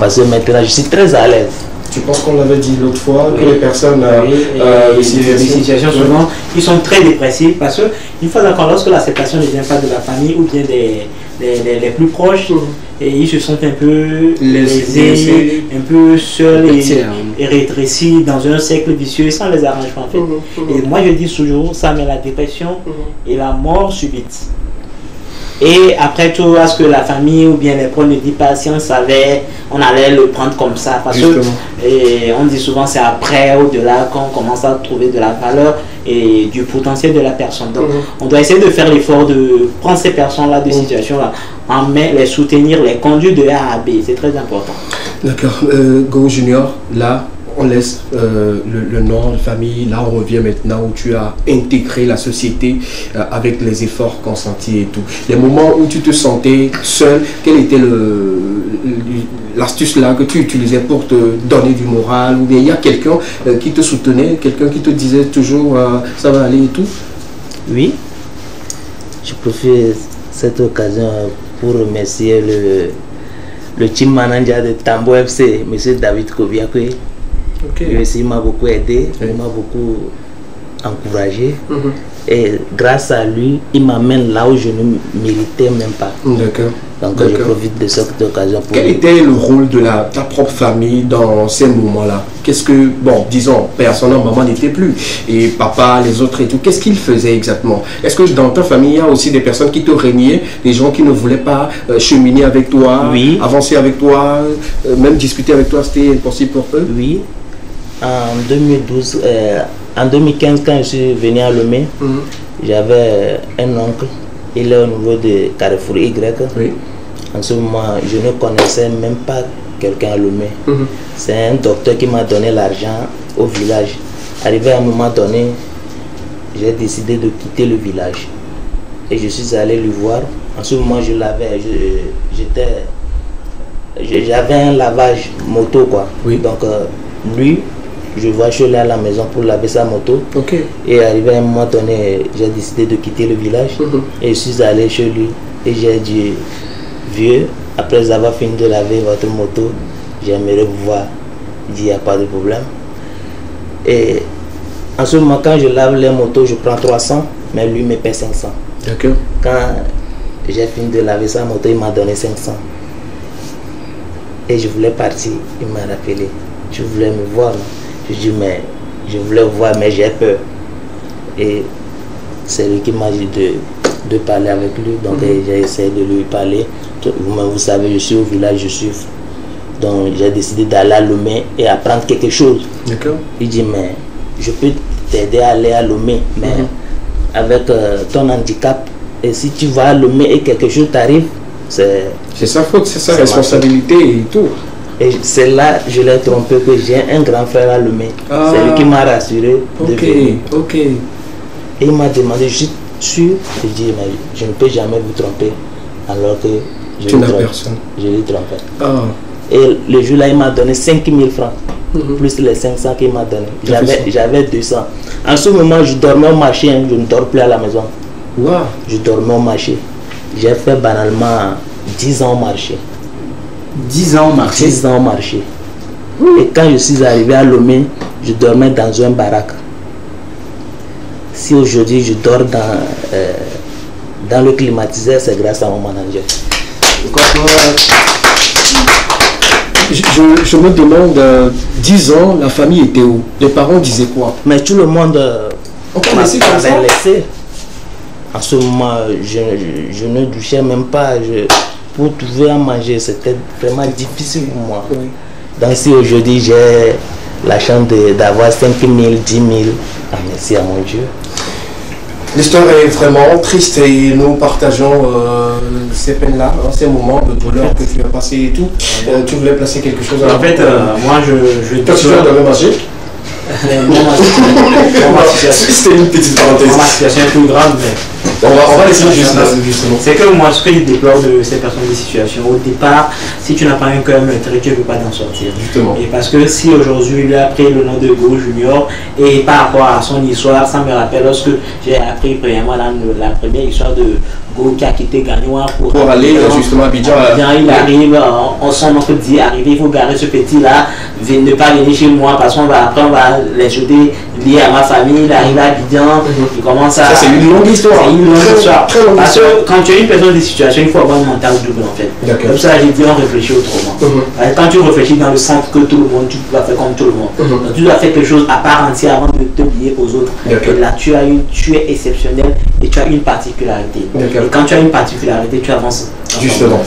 Parce que maintenant, je suis très à l'aise. Tu penses qu'on l'avait dit l'autre fois, que les personnes, les situations souvent, ils sont très dépressifs parce qu'il faut d'accord, lorsque l'acceptation ne vient pas de la famille ou bien des plus proches, et ils se sentent un peu lésés, un peu seuls et rétrécis dans un cercle vicieux, ça les arrange pas en fait. Et moi je dis toujours, ça met la dépression et la mort subite. Et après tout, à ce que la famille ou bien les proches ne disent pas, si on savait, on allait le prendre comme ça. Parce que on dit souvent c'est après, au-delà, qu'on commence à trouver de la valeur et du potentiel de la personne. Donc on doit essayer de faire l'effort de prendre ces personnes-là, de situations-là, en main, les soutenir, les conduire de A à B. C'est très important. D'accord. Go Junior, là, on laisse le nom de famille, là on revient maintenant où tu as intégré la société avec les efforts consentis et tout. Les moments où tu te sentais seul, quelle était l'astuce là que tu utilisais pour te donner du moral? Ou bien il y a quelqu'un qui te soutenait, quelqu'un qui te disait toujours ça va aller et tout? Oui, je profite cette occasion pour remercier le team manager de Tambo FC, M. David Kobiakwe. Lui aussi m'a beaucoup aidé, il m'a beaucoup encouragé. Et grâce à lui, il m'amène là où je ne méritais même pas. D'accord. Donc je profite de cette occasion pour... Quel était le rôle de ta propre famille dans ces moments-là? Qu'est-ce que, bon, disons, personnellement, maman n'était plus, et papa, les autres et tout, qu'est-ce qu'ils faisaient exactement? Est-ce que dans ta famille, il y a aussi des personnes qui te régnaient, des gens qui ne voulaient pas cheminer avec toi, oui, avancer avec toi, même discuter avec toi, c'était impossible pour eux? Oui. En 2012, en 2015, quand je suis venu à Lomé, j'avais un oncle. Il est au niveau de Carrefour Y. Oui. En ce moment, je ne connaissais même pas quelqu'un à Lomé. C'est un docteur qui m'a donné l'argent au village. Arrivé à un moment donné, j'ai décidé de quitter le village. Et je suis allé lui voir. En ce moment, j'avais un lavage moto, quoi. Oui. Donc, lui, je vois, je suis allé à la maison pour laver sa moto. Okay. Et arrivé à un moment donné, j'ai décidé de quitter le village. Et je suis allé chez lui. Et j'ai dit, vieux, après avoir fini de laver votre moto, j'aimerais vous voir. Il dit, il n'y a pas de problème. Et en ce moment, quand je lave les motos, je prends 300, mais lui me paie 500. D'accord. Quand j'ai fini de laver sa moto, il m'a donné 500. Et je voulais partir. Il m'a rappelé. Je voulais me voir. Je dis, mais je voulais voir, mais j'ai peur. Et c'est lui qui m'a dit de parler avec lui. Donc j'ai essayé de lui parler. Vous-même, vous savez, je suis au village, je suis. Donc j'ai décidé d'aller à Lomé et apprendre quelque chose. D'accord. Il dit, mais je peux t'aider à aller à Lomé, mais avec ton handicap. Et si tu vas à Lomé et quelque chose t'arrive, c'est sa faute, c'est sa responsabilité et tout. Et c'est là je l'ai trompé que j'ai un grand frère à Lomé. C'est lui qui m'a rassuré. Ok. Et il m'a demandé, je suis sûr. Je dis, mais je ne peux jamais vous tromper. Alors que je l'ai trompé. Et le jour-là, il m'a donné 5000 francs. Plus les 500 qu'il m'a donné. J'avais 200. En ce moment, je dormais au marché. Je ne dors plus à la maison. Wow. Je dormais au marché. J'ai fait banalement 10 ans au marché. 10 ans au marché. 10 ans au marché. Et quand je suis arrivé à Lomé, je dormais dans un baraque. Si aujourd'hui je dors dans le climatiseur, c'est grâce à mon manager. Je me demande, 10 ans, la famille était où? Les parents disaient quoi? Mais tout le monde m'avait laissé. En ce moment, je ne douchais même pas. Pour trouver à manger, c'était vraiment difficile pour moi. Oui. Donc si aujourd'hui j'ai la chance d'avoir 5 000, 10 000, merci à mon Dieu. L'histoire est vraiment triste et nous partageons ces peines-là, ces moments de douleur que tu as passé et tout. Tu voulais placer quelque chose à En fait, moi je... Toi, tu viens de même âgé? C'était une petite parenthèse. Ma situation est plus grande, mais... On va laisser justement. C'est que moi, ce que je déplore de ces personnes de situation, au départ, si tu n'as pas un cœur meurtrier, tu ne peux pas t'en sortir. Justement. Et parce que si aujourd'hui, il a pris le nom de Go Junior, et par rapport à son histoire, ça me rappelle lorsque j'ai appris premièrement la première histoire de Go qui a quitté Gagnoua pour aller justement à Abidjan. Il arrive, son oncle dit, arrivez, il faut garer ce petit-là, ne pas venir chez moi, parce qu'après on va les jeter liés à ma famille, il arrive à Abidjan, il commence à... Ça c'est une longue histoire. Parce que quand tu es une personne de situation, il faut avoir un mental double en fait. Comme ça, j'ai dit, on réfléchit autrement. Quand tu réfléchis dans le sens que tout le monde, tu dois faire comme tout le monde. Donc, tu dois faire quelque chose à part entière avant de te lier aux autres. Et là, tu es exceptionnel et tu as une particularité. Et quand tu as une particularité, tu avances. Justement.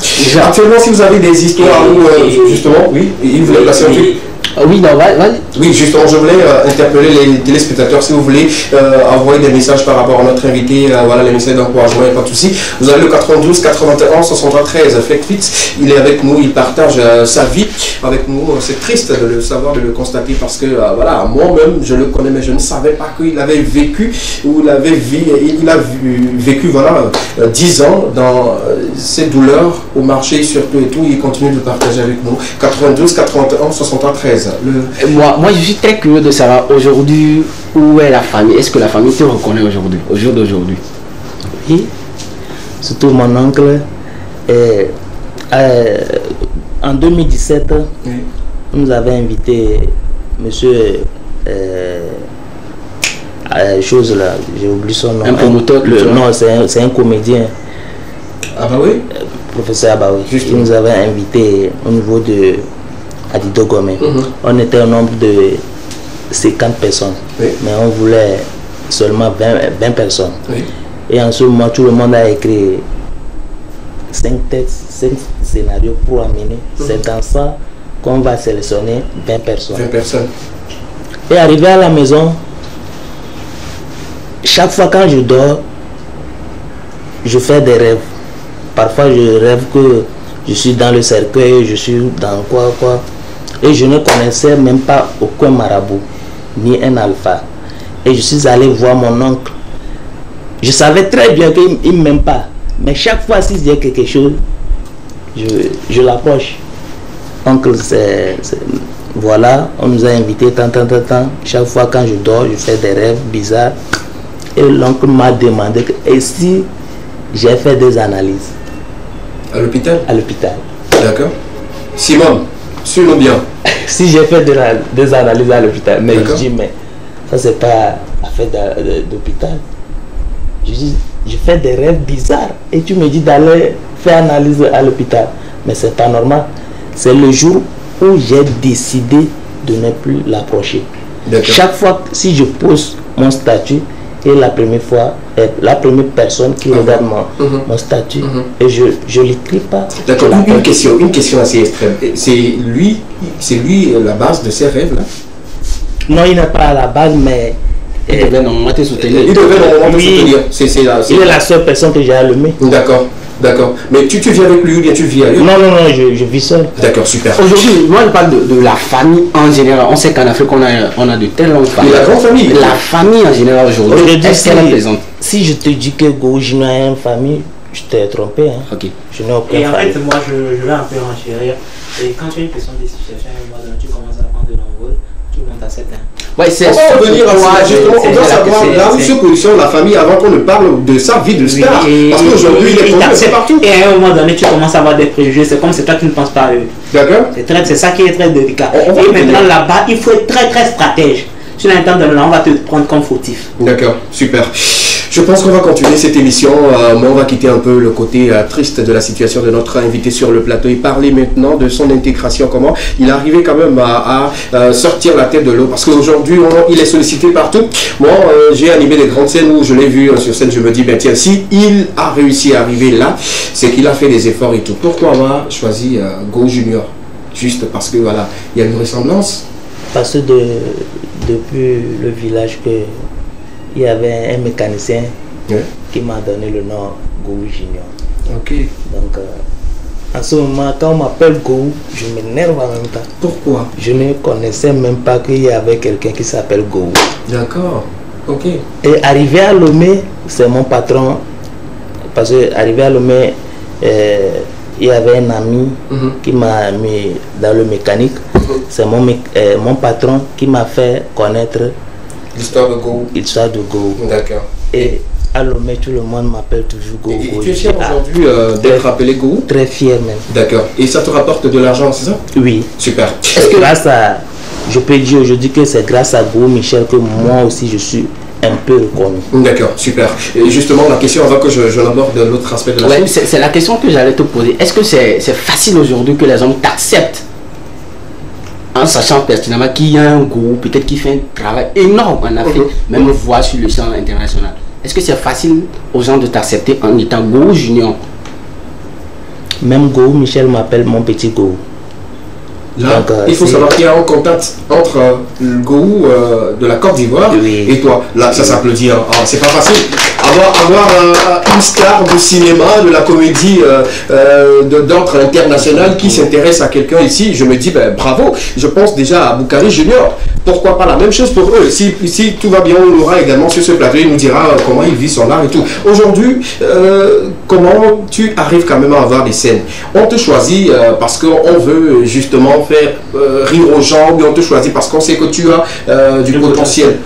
Actuellement, si vous avez des histoires où, justement, oui, il voulait placer un truc. Oui, non, oui, justement, je voulais interpeller les téléspectateurs. Si vous voulez envoyer des messages par rapport à notre invité, voilà, les messages d'encouragement, il n'y a pas de souci. Vous avez le 92 91 73 Fleckfitz. Il est avec nous, il partage sa vie avec nous. C'est triste de le savoir, de le constater parce que voilà, moi-même, je le connais, mais je ne savais pas qu'il avait vécu ou il a vécu voilà, 10 ans dans ses douleurs au marché surtout et tout. Il continue de partager avec nous. 92 91 73. Moi, je suis très curieux de savoir aujourd'hui où est la famille. Est-ce que la famille te reconnaît aujourd'hui, au jour d'aujourd'hui? Oui, surtout mon oncle. En 2017, oui, nous avons invité monsieur chose là, j'ai oublié son nom. Un promoteur non, c'est un comédien. Ah bah oui. Professeur Abaoui. Il nous avait invité au niveau de Adido Gomé. On était un nombre de 50 personnes, mais on voulait seulement 20 personnes. Et en ce moment, tout le monde a écrit 5 textes, 5 scénarios pour amener. C'est dans ça qu'on va sélectionner 20 personnes. 20 personnes. Et arrivé à la maison, chaque fois quand je dors, je fais des rêves. Parfois je rêve que je suis dans le cercueil, je suis dans quoi. Et je ne connaissais même pas aucun marabout, ni un alpha. Et je suis allé voir mon oncle. Je savais très bien qu'il ne m'aime pas. Mais chaque fois s'il y a quelque chose, je l'approche. Oncle, voilà, on nous a invités tant. Chaque fois quand je dors, je fais des rêves bizarres. Et l'oncle m'a demandé, et si j'ai fait des analyses? À l'hôpital? À l'hôpital. D'accord. Simon, suis-nous bien. Si j'ai fait des analyses à l'hôpital, mais je dis, mais ça c'est pas affaire d'hôpital. Je dis, je fais des rêves bizarres et tu me dis d'aller faire analyse à l'hôpital. Mais c'est pas normal. C'est le jour où j'ai décidé de ne plus l'approcher. Chaque fois, si je pose mon statut, et la première fois, la première personne qui regarde mon statut, et je l'écris pas. D'accord, une question assez extrême. C'est lui la base de ces rêves-là? Non, il n'est pas à la base, mais... Il devait normalement te soutenir. Il devait normalement te soutenir. Il est la seule personne que j'ai allumée. D'accord. Mais tu vis avec lui ou bien tu vis ailleurs? Non, je vis seul. D'accord, super. Aujourd'hui, moi je parle de la famille en général. On sait qu'en Afrique, on a de telles longues familles. Et la grande famille? La famille en général aujourd'hui, est-ce qu'elle est présente? Si je te dis que Gou Junior a une famille, je t'ai trompé. Hein. Ok. Je n'ai aucune famille. Et en fait, moi, je vais un peu renchérir. Et quand tu as une question de situation, tu commences à prendre de l'envol, tu montes à 7 ans. Ouais, on va revenir à ça, justement, on doit savoir dans ce position la famille avant qu'on ne parle de sa vie de star. Parce qu'aujourd'hui, il est connu, c'est partout. Et à un moment donné, tu commences à avoir des préjugés, c'est comme c'est toi qui ne penses pas à eux. D'accord. C'est ça qui est très délicat. Et maintenant là-bas, il faut être très stratège. Si on entend de là, on va te prendre comme fautif. D'accord, super. Je pense qu'on va continuer cette émission, mais on va quitter un peu le côté triste de la situation de notre invité sur le plateau et parler maintenant de son intégration, comment il est arrivé quand même à sortir la tête de l'eau, parce qu'aujourd'hui il est sollicité partout. Moi j'ai animé des grandes scènes où je l'ai vu sur scène, je me dis, ben tiens, si il a réussi à arriver là, c'est qu'il a fait des efforts et tout. Pourquoi avoir choisi Gou Junior? Juste parce que voilà, il y a une ressemblance. Parce que depuis le village que il y avait un mécanicien qui m'a donné le nom Gou Junior. Ok. Donc, en ce moment, quand on m'appelle Gou, je m'énerve en même temps. Pourquoi? Je ne connaissais même pas qu'il y avait quelqu'un qui s'appelle Gou. D'accord. Ok. Et arrivé à Lomé, c'est mon patron. Parce que arrivé à Lomé, il y avait un ami qui m'a mis dans le mécanique. C'est mon patron qui m'a fait connaître l'histoire de Gou. L'histoire de Gou. D'accord. Et à Lomé, tout le monde m'appelle toujours Gou. Et tu es fier aujourd'hui d'être appelé Gou? Très fier même. D'accord. Et ça te rapporte de l'argent, c'est ça? Oui. Super. Grâce à... Je peux dire aujourd'hui que c'est grâce à Gou Michel que moi aussi je suis un peu reconnu. D'accord, super. Et justement, la question avant que je l'aborde de l'autre aspect de la chose. C'est la question que j'allais te poser. Est-ce que c'est facile aujourd'hui que les hommes t'acceptent en sachant pertinemment qu'il y a un groupe, peut-être qui fait un travail énorme en Afrique, même voire sur le champ international? Est-ce que c'est facile aux gens de t'accepter en étant Gou Junior? Même Gou Michel m'appelle mon petit Gou. Là, donc, il faut savoir qu'il y a un contact entre le Gou de la Côte d'Ivoire et toi. Là, ça s'applaudit. C'est pas facile. Avoir une star du cinéma, de la comédie d'ordre international qui s'intéresse à quelqu'un ici, je me dis, ben, bravo. Je pense déjà à Boukari Junior. Pourquoi pas la même chose pour eux? Si tout va bien, on l'aura également sur ce plateau. Il nous dira comment il vit son art et tout. Aujourd'hui, comment tu arrives quand même à avoir des scènes? On te choisit parce qu'on veut justement faire rire aux gens, ou on te choisit parce qu'on sait que tu as du potentiel.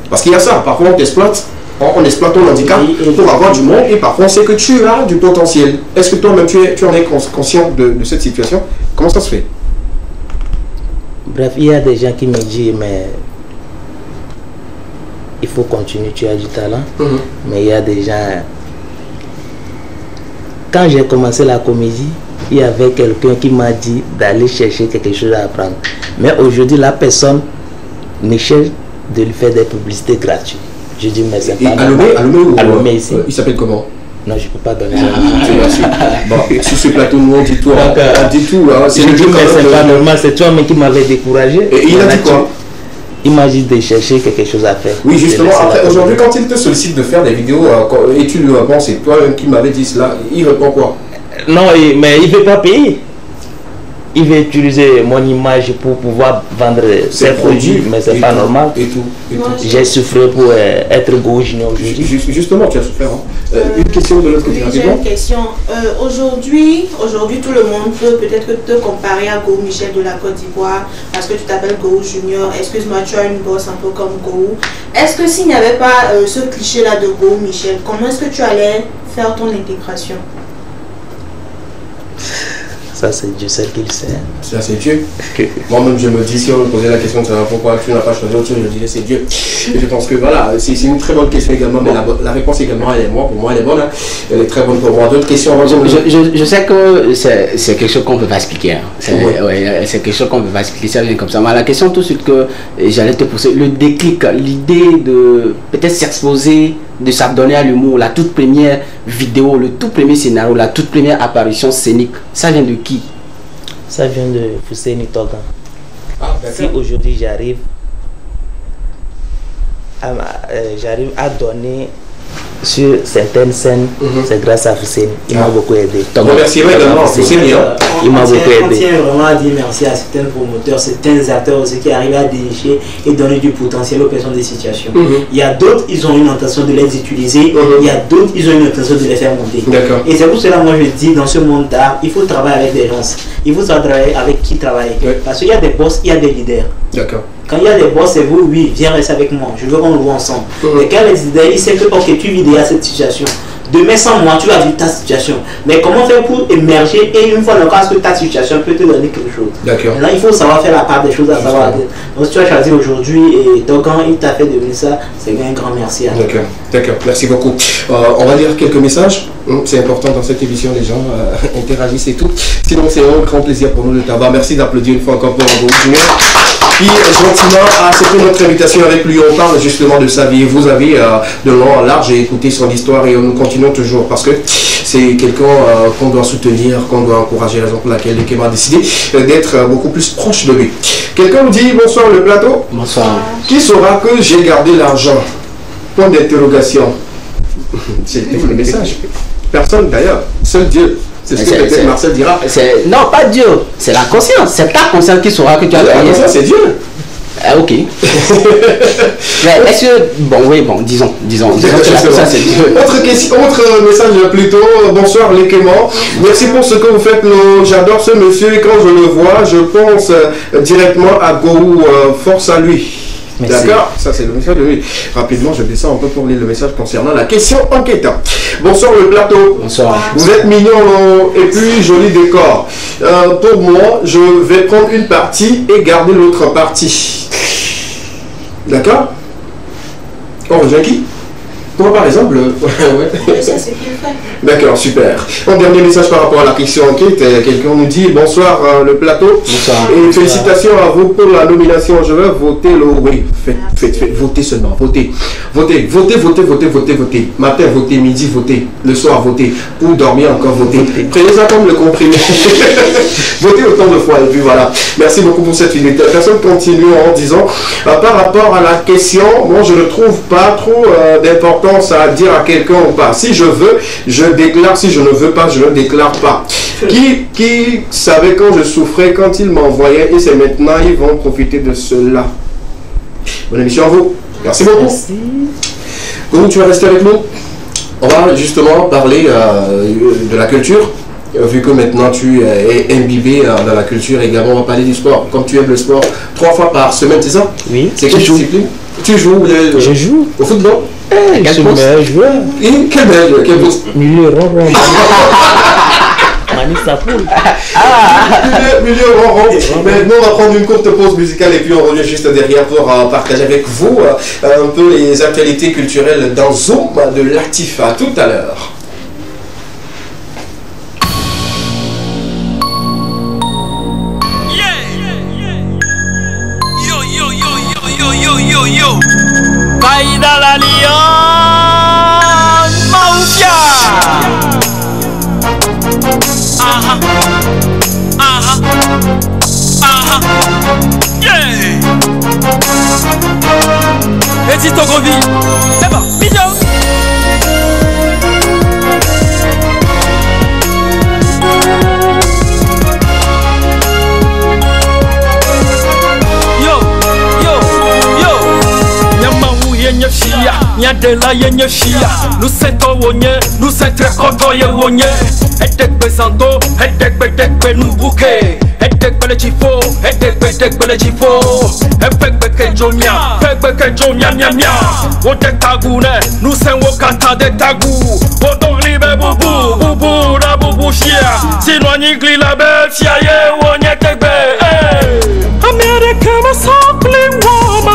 Parce qu'il y a ça. Parfois, on t'exploite. On exploite ton handicap pour avoir du monde et parfois on sait que tu as du potentiel. Est-ce que toi-même tu en es conscient de cette situation? Comment ça se fait? Bref, il y a des gens qui me disent, mais il faut continuer, tu as du talent. Mais il y a des gens... Quand j'ai commencé la comédie, il y avait quelqu'un qui m'a dit d'aller chercher quelque chose à apprendre. Mais aujourd'hui, la personne me cherche de lui faire des publicités gratuites. Je dis, mais c'est pas Alomé ici. Il s'appelle comment? Non, je ne peux pas donner ça. Bon, sur ce plateau, nous on dit tout. On dit tout. C'est le jeu, mais c'est pas normal. C'est toi-même qui m'avait découragé. Et il a dit quoi? Il m'a dit de chercher quelque chose à faire. Oui, justement, après, aujourd'hui, quand il te sollicite de faire des vidéos et tu lui réponds, c'est toi-même qui m'avais dit cela, il répond quoi? Non, mais il ne veut pas payer. Il veut utiliser mon image pour pouvoir vendre ses produits, mais c'est pas normal. Et tout. J'ai souffert pour être Go Junior aujourd'hui. Justement, tu as souffert. Une question de l'autre côté. J'ai une question. Aujourd'hui, tout le monde peut peut-être te comparer à Go Michel de la Côte d'Ivoire parce que tu t'appelles Go Junior. Excuse-moi, tu as une bosse un peu comme Go. Est-ce que s'il n'y avait pas ce cliché-là de Go Michel, comment est-ce que tu allais faire ton intégration? Ça, c'est Dieu seul qui le sait. Ça, c'est Dieu. Moi-même, je me dis, si on me posait la question de savoir pourquoi tu n'as pas choisi autre chose, je dirais c'est Dieu. Et je pense que voilà, c'est une très bonne question également, mais la réponse également, elle est pour moi, elle est bonne. Hein. Elle est très bonne pour moi. D'autres questions? Je sais que c'est quelque chose qu'on ne peut pas expliquer. Hein. C'est quelque chose qu'on ne peut pas expliquer, ça vient comme ça. Mais la question tout de suite que j'allais te poser, le déclic, l'idée de peut-être s'exposer, de s'adonner à l'humour, la toute première vidéo, le tout premier scénario, la toute première apparition scénique, ça vient de qui? Ça vient de Fousseini Togan. Si aujourd'hui j'arrive à donner sur certaines scènes, c'est grâce à Fousseini. Il m'a beaucoup aidé. Je remercierai également Fousseini. Il m'a beaucoup aidé. On tient vraiment à dire merci à certains promoteurs, certains acteurs aussi qui arrivent à dénicher et donner du potentiel aux personnes des situations. Il y a d'autres, ils ont une intention de les utiliser. Il y a d'autres, ils ont une intention de les faire monter. Et c'est pour cela moi je dis, dans ce monde d'art, il faut travailler avec des gens. Il faut travailler avec qui travailler. Parce qu'il y a des boss, il y a des leaders. D'accord. Quand il y a des boss, c'est vous, oui, viens rester avec moi, je veux qu'on joue ensemble. Mais quand les leaders, il sait que, ok, tu vis déjà cette situation. Demain, sans moi, tu vas vivre ta situation. Mais comment faire pour émerger et une fois le cas que ta situation peut te donner quelque chose. D'accord. Là, il faut savoir faire la part des choses à savoir. Donc, si tu as choisi aujourd'hui et quand il t'a fait devenir ça, c'est un grand merci à toi. D'accord, merci beaucoup. On va lire quelques messages. C'est important dans cette émission, les gens interagissent et tout. Sinon, c'est un grand plaisir pour nous de t'avoir. Merci d'applaudir une fois encore pour Go Junior. Puis gentiment a accepté notre invitation. Avec lui, on parle justement de sa vie. Vous avez de long en large écouté son histoire et nous continuons toujours parce que c'est quelqu'un qu'on doit soutenir, qu'on doit encourager, raison pour laquelle Lekema a décidé d'être beaucoup plus proche de lui. Quelqu'un nous dit bonsoir le plateau. Bonsoir. Qui saura que j'ai gardé l'argent? Point d'interrogation. C'est le message. Personne d'ailleurs, seul Dieu. C'est ce que peut-être Marcel dira. Non, pas Dieu, c'est la conscience. C'est ta conscience qui saura que tu as payé. La conscience, c'est Dieu. Ah, ok. Mais est-ce que... Bon, disons ça c'est Dieu. Autre message plutôt. Bonsoir les Clément. Merci pour ce que vous faites. J'adore ce monsieur et quand je le vois, je pense directement à Go. Force à lui. D'accord, ça c'est le message de lui. Rapidement, je descends un peu pour lire le message concernant la question enquête. Bonsoir le plateau. Bonsoir. Vous êtes mignon et puis joli décor. Pour moi, je vais prendre une partie et garder l'autre partie. D'accord? On rejoint qui? Toi par exemple. Ça c'est plus fait. D'accord, super. Un dernier message par rapport à la question enquête. Quelqu'un nous dit bonsoir le plateau. Bonsoir. Et félicitations à vous pour la nomination. Je vais voter le oui. Faites, votez seulement. Votez. Matin, votez. Midi, votez. Le soir, votez. Pour dormir, encore votez. Prenez ça comme le comprimé. Votez autant de fois. Et puis voilà. Merci beaucoup pour cette vidéo. Personne continue en disant par rapport à la question, moi je ne trouve pas trop d'importance à dire à quelqu'un ou pas. Si je veux, je déclare. Si je ne veux pas, je ne déclare pas. Qui savait quand je souffrais, quand ils m'envoyaient et c'est maintenant, ils vont profiter de cela. Bonne émission à vous. Merci beaucoup. Merci. Comment tu vas rester avec nous? On va justement parler de la culture. Vu que maintenant tu es imbibé dans la culture également, on va parler du sport. Comme tu aimes le sport 3 fois par semaine, c'est ça? Oui. C'est quelle discipline? Tu joues Je joue. Au football? Je suis meilleur joueur. Et quel poste? Milieu rond. nique sa poule. Milieu rond. Maintenant, on va prendre une courte pause musicale et puis on revient juste derrière pour partager avec vous un peu les actualités culturelles dans Zoom de Latif. À tout à l'heure. Yo, Caïda la Lyon Mafia. Aha, aha, aha, yeah. Et si ton gros vie, eh ben, mignon. Nyadela yenye shia, nous seto wonye, nous setre koto ye wonye. Edekbe santo, edekbe nous bouquet. Edekbe le chifo, edekbe le chifo. Efekbe kenjomia, nya. Wodek tagune, nous sen wokata de tagu. Wodok libe bubu na bubu shia. Sinon nigli la belle, sia ye wonye tekbe. Amerika masakli wama,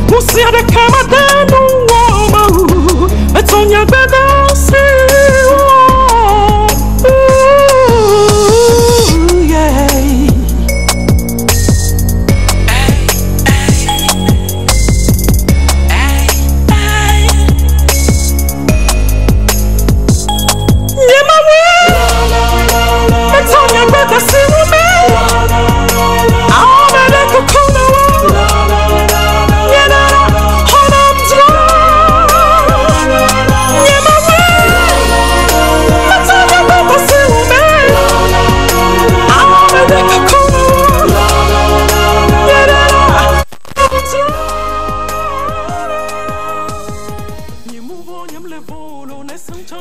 musia de kamadenu. It's on your bed, I'll see. Yeah. Yeah, my way. It's on your bed, I see me. I'll be there to come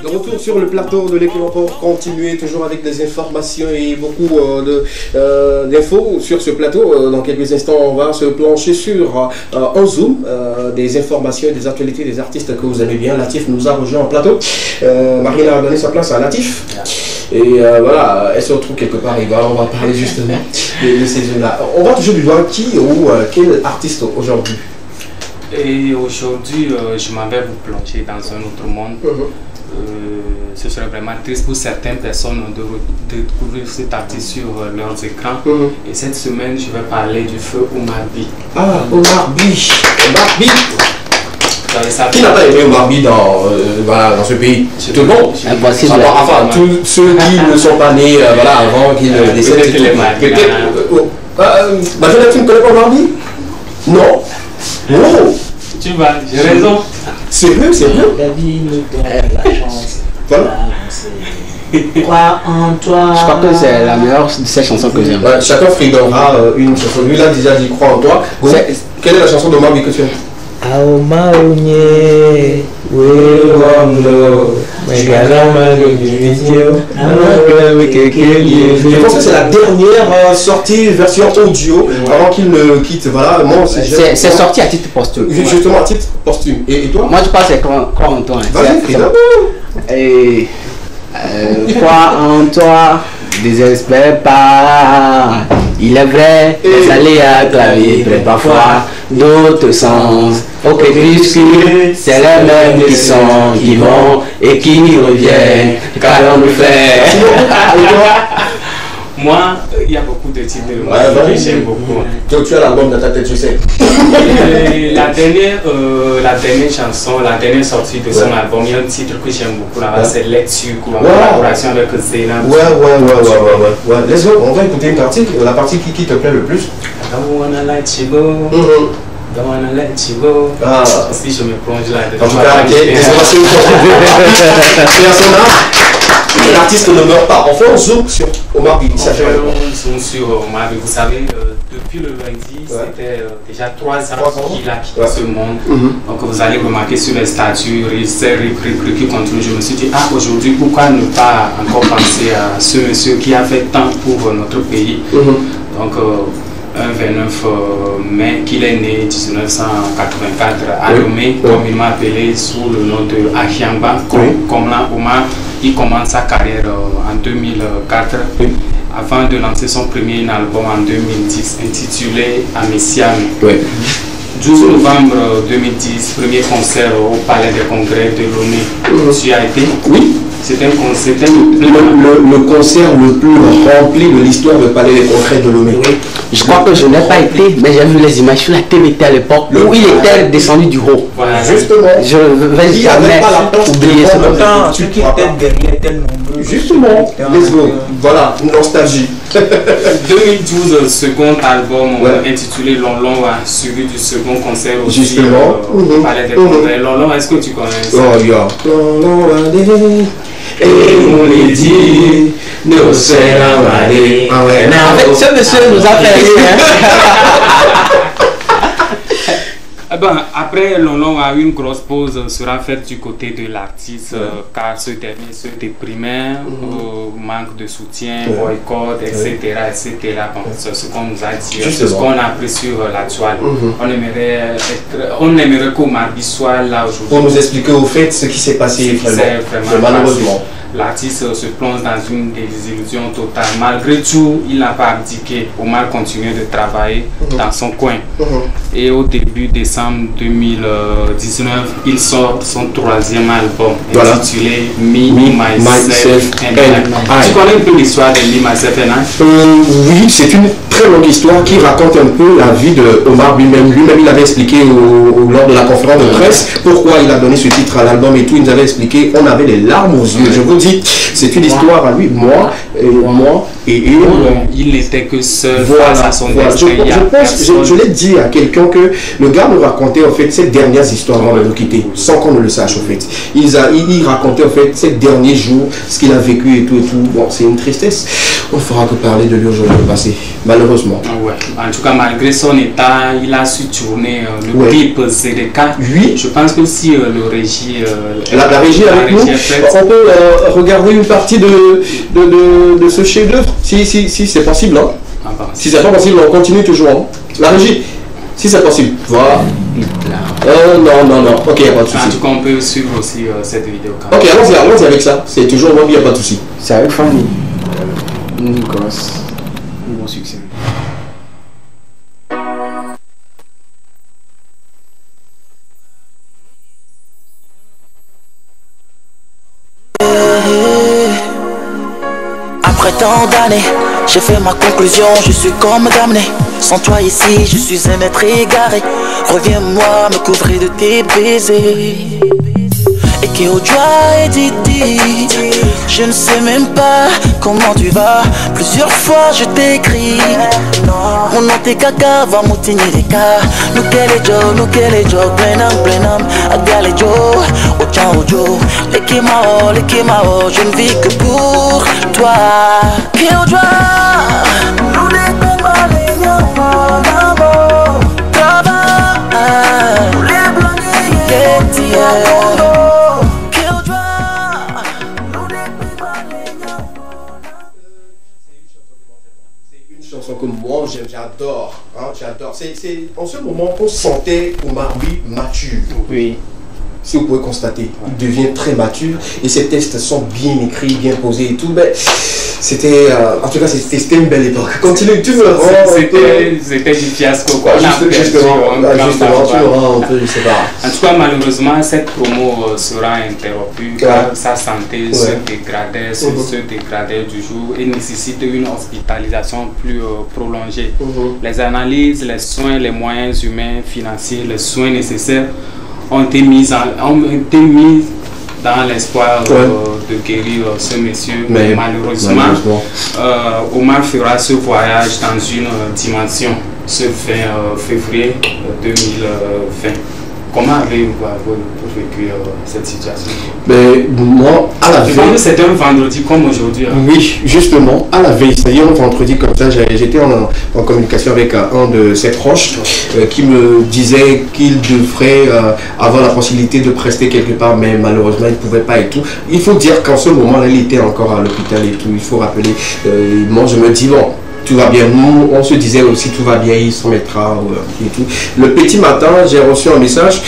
De retour sur le plateau de l'équipe pour continuer toujours avec des informations et beaucoup d'infos sur ce plateau. Dans quelques instants, on va se plancher sur un zoom des informations et des actualités des artistes que vous aimez bien. Latif nous a rejoint en plateau. Marina a donné sa place à Latif. Et voilà, elle se retrouve quelque part et on va parler justement de ces jeux-là. On va toujours lui voir qui ou quel artiste aujourd'hui. Et aujourd'hui, je m'en vais vous plonger dans un autre monde. Ce serait vraiment triste pour certaines personnes de découvrir cet artiste sur leurs écrans. Et cette semaine, je vais parler du feu Omar By. Ah, Omar By. Omar By. Qui n'a pas aimé Omar By dans ce pays? C'est tout le monde. Impossible. Enfin, tous ceux qui ne sont pas nés avant qu'il décède. Peut-être. Tu ne connais pas Omar By? Non. Oh. Tu vas, j'ai raison. Sérieux, sérieux. David nous donne la chance. Voilà. Crois en toi. Je crois que c'est la meilleure de ces chansons que j'aime. Chacun fredonnera une chanson. Lui, là, déjà dit crois en toi. Quelle est la chanson d'Omar By que tu aimes? Je pense que c'est la dernière sortie version audio avant qu'il ne quitte. Voilà, c'est sorti à titre posthume. Justement à titre posthume. Et toi? Moi je pense que c'est crois en toi. Vas-y, et crois en toi, désespère pas. Il est vrai, les aléas clavier prennent parfois d'autres sens. Ok, puisque c'est les mêmes qui vont et qui reviennent. Qu'allons nous faire? Moi, il y a beaucoup de titres de moi que j'aime beaucoup. Donc tu as l'album dans ta tête, je sais. La dernière chanson, la dernière sortie de son album, il y a un titre que j'aime beaucoup là-bas, c'est Lecture, en collaboration avec Zéna. Ouais. Let's go, on va écouter une partie, la partie qui te plaît le plus. I don't wanna let you go. Don't wanna let you go. Si je me plonge là dedans. En tout cas, l'artiste ne meurt pas. Enfin, on zoome sur Omar By. On zoome sur Omar By. Vous savez, depuis le lundi, c'était déjà 3 ans qu'il a quitté ce monde. Donc vous allez remarquer sur les statuts, qui continuent. Je me suis dit, aujourd'hui, pourquoi ne pas encore penser à ce monsieur qui a fait tant pour notre pays. Donc un 29 mai, qu'il est né en 1984 à Lomé, communément appelé sous le nom de Ahiamba, comme là, Omar. Il commence sa carrière en 2004 avant de lancer son premier album en 2010 intitulé Amessiame. 12 novembre 2010, premier concert au Palais des Congrès de Lomé. Tu y as été? Oui. C'était le concert le plus rempli de l'histoire du Palais des Congrès de Lomé. Je crois que je n'ai pas été, mais j'ai vu les images sur la TVT à l'époque où il était descendu du haut. Voilà, justement. Je ne vais jamais oublier ce moment. Ceux qui étaient derrière étaient nombreux. Justement, let's go. Voilà, nostalgie. 2012, second album intitulé Lonlon, suivi du second concert aussi. Justement. Au Palais des Congrès. Lonlon, est-ce que tu connais ça? Oh, yeah. Lonlon, et on les dit, nous serons malés. En fait, ce monsieur nous a fait rire. Après, Lonlon a eu une grosse pause sera faite du côté de l'artiste car ce dernier se déprimait, manque de soutien, boycott, etc. Bon, c'est ce qu'on nous a dit, c'est ce qu'on a appris sur la toile. On aimerait qu'au mardi soit là aujourd'hui. Pour nous expliquer au fait ce qui s'est passé malheureusement. L'artiste se plonge dans une désillusion totale. Malgré tout, il n'a pas abdiqué. Omar continue de travailler dans son coin. Et au début décembre 2019, il sort son troisième album intitulé Me, Myself and I. Tu connais un peu l'histoire de Me, Myself and I? Oui, c'est une très longue histoire qui raconte un peu la vie de Omar lui-même. Lui-même, il avait expliqué lors de la conférence de presse pourquoi il a donné ce titre à l'album et tout. Il nous avait expliqué, on avait les larmes aux yeux. Je vous dis, c'est une histoire à lui, moi et il n'était que seul face à son destin. Je l'ai dit à quelqu'un que le gars nous racontait en fait ces dernières histoires avant de nous quitter, sans qu'on ne le sache en fait. Il racontait en fait ces derniers jours, ce qu'il a vécu et tout. Bon, c'est une tristesse. On ne fera que parler de lui aujourd'hui au passé, malheureusement. En tout cas, malgré son état, il a su tourner le clip CDK. Oui. Je pense que si le régie... la régie avec nous, on peut regarder une partie de ce chef-d'œuvre, si c'est possible. Hein. Si c'est pas possible, on continue toujours. Hein. La régie, si c'est possible. Voilà. Non. Ok, il n'y a pas de souci. En tout cas, on peut suivre aussi cette vidéo. Ok, allons-y avec ça. C'est toujours bon, il n'y a pas de souci. C'est avec Fanny. Une grosse. Un bon succès. Après tant d'années, j'ai fait ma conclusion, je suis comme damné. Sans toi ici, je suis un être égaré. Reviens-moi me couvrir de tes baisers. Et qui au joie et Didi, je ne sais même pas comment tu vas. Plusieurs fois je t'écris, mon nom t'es caca, va moutiner les cas. Nous quel est Joe, plenam, agal et Joe, Ojo, les Kimao, je ne vis que pour toi. Qui au joie, nous les pas les d'abord, travail, nous les blancs, que moi j'adore, j'adore. C'est en ce moment qu'on sentait Omar mature. Oui. Si vous pouvez constater, il devient très mature et ses textes sont bien écrits, bien posés et tout. Ben, c'était, en tout cas, c'était une belle époque. Continue, tu me rends. C'était du fiasco quoi. Justement, tu me rends un peu, je sais pas. En tout cas, malheureusement, cette promo sera interrompue car sa santé se dégradait du jour et nécessite une hospitalisation plus prolongée. Les analyses, les soins, les moyens humains, financiers, les soins nécessaires ont été mis dans l'espoir de guérir ce monsieur. Mais malheureusement, Omar fera ce voyage dans une dimension ce 20 février 2020. Comment avez-vous vécu cette situation? Ben, moi, à la veille... C'était un vendredi comme aujourd'hui. Hein. Oui, justement, à la veille, c'est-à-dire un vendredi comme ça, j'étais en communication avec un de ses proches qui me disait qu'il devrait avoir la possibilité de prester quelque part, mais malheureusement, il ne pouvait pas et tout. Il faut dire qu'en ce moment-là, il était encore à l'hôpital et tout. Il faut rappeler, moi je me dis, bon, tout va bien. Nous, on se disait aussi tout va bien, il s'en mettra et tout. Le petit matin, j'ai reçu un message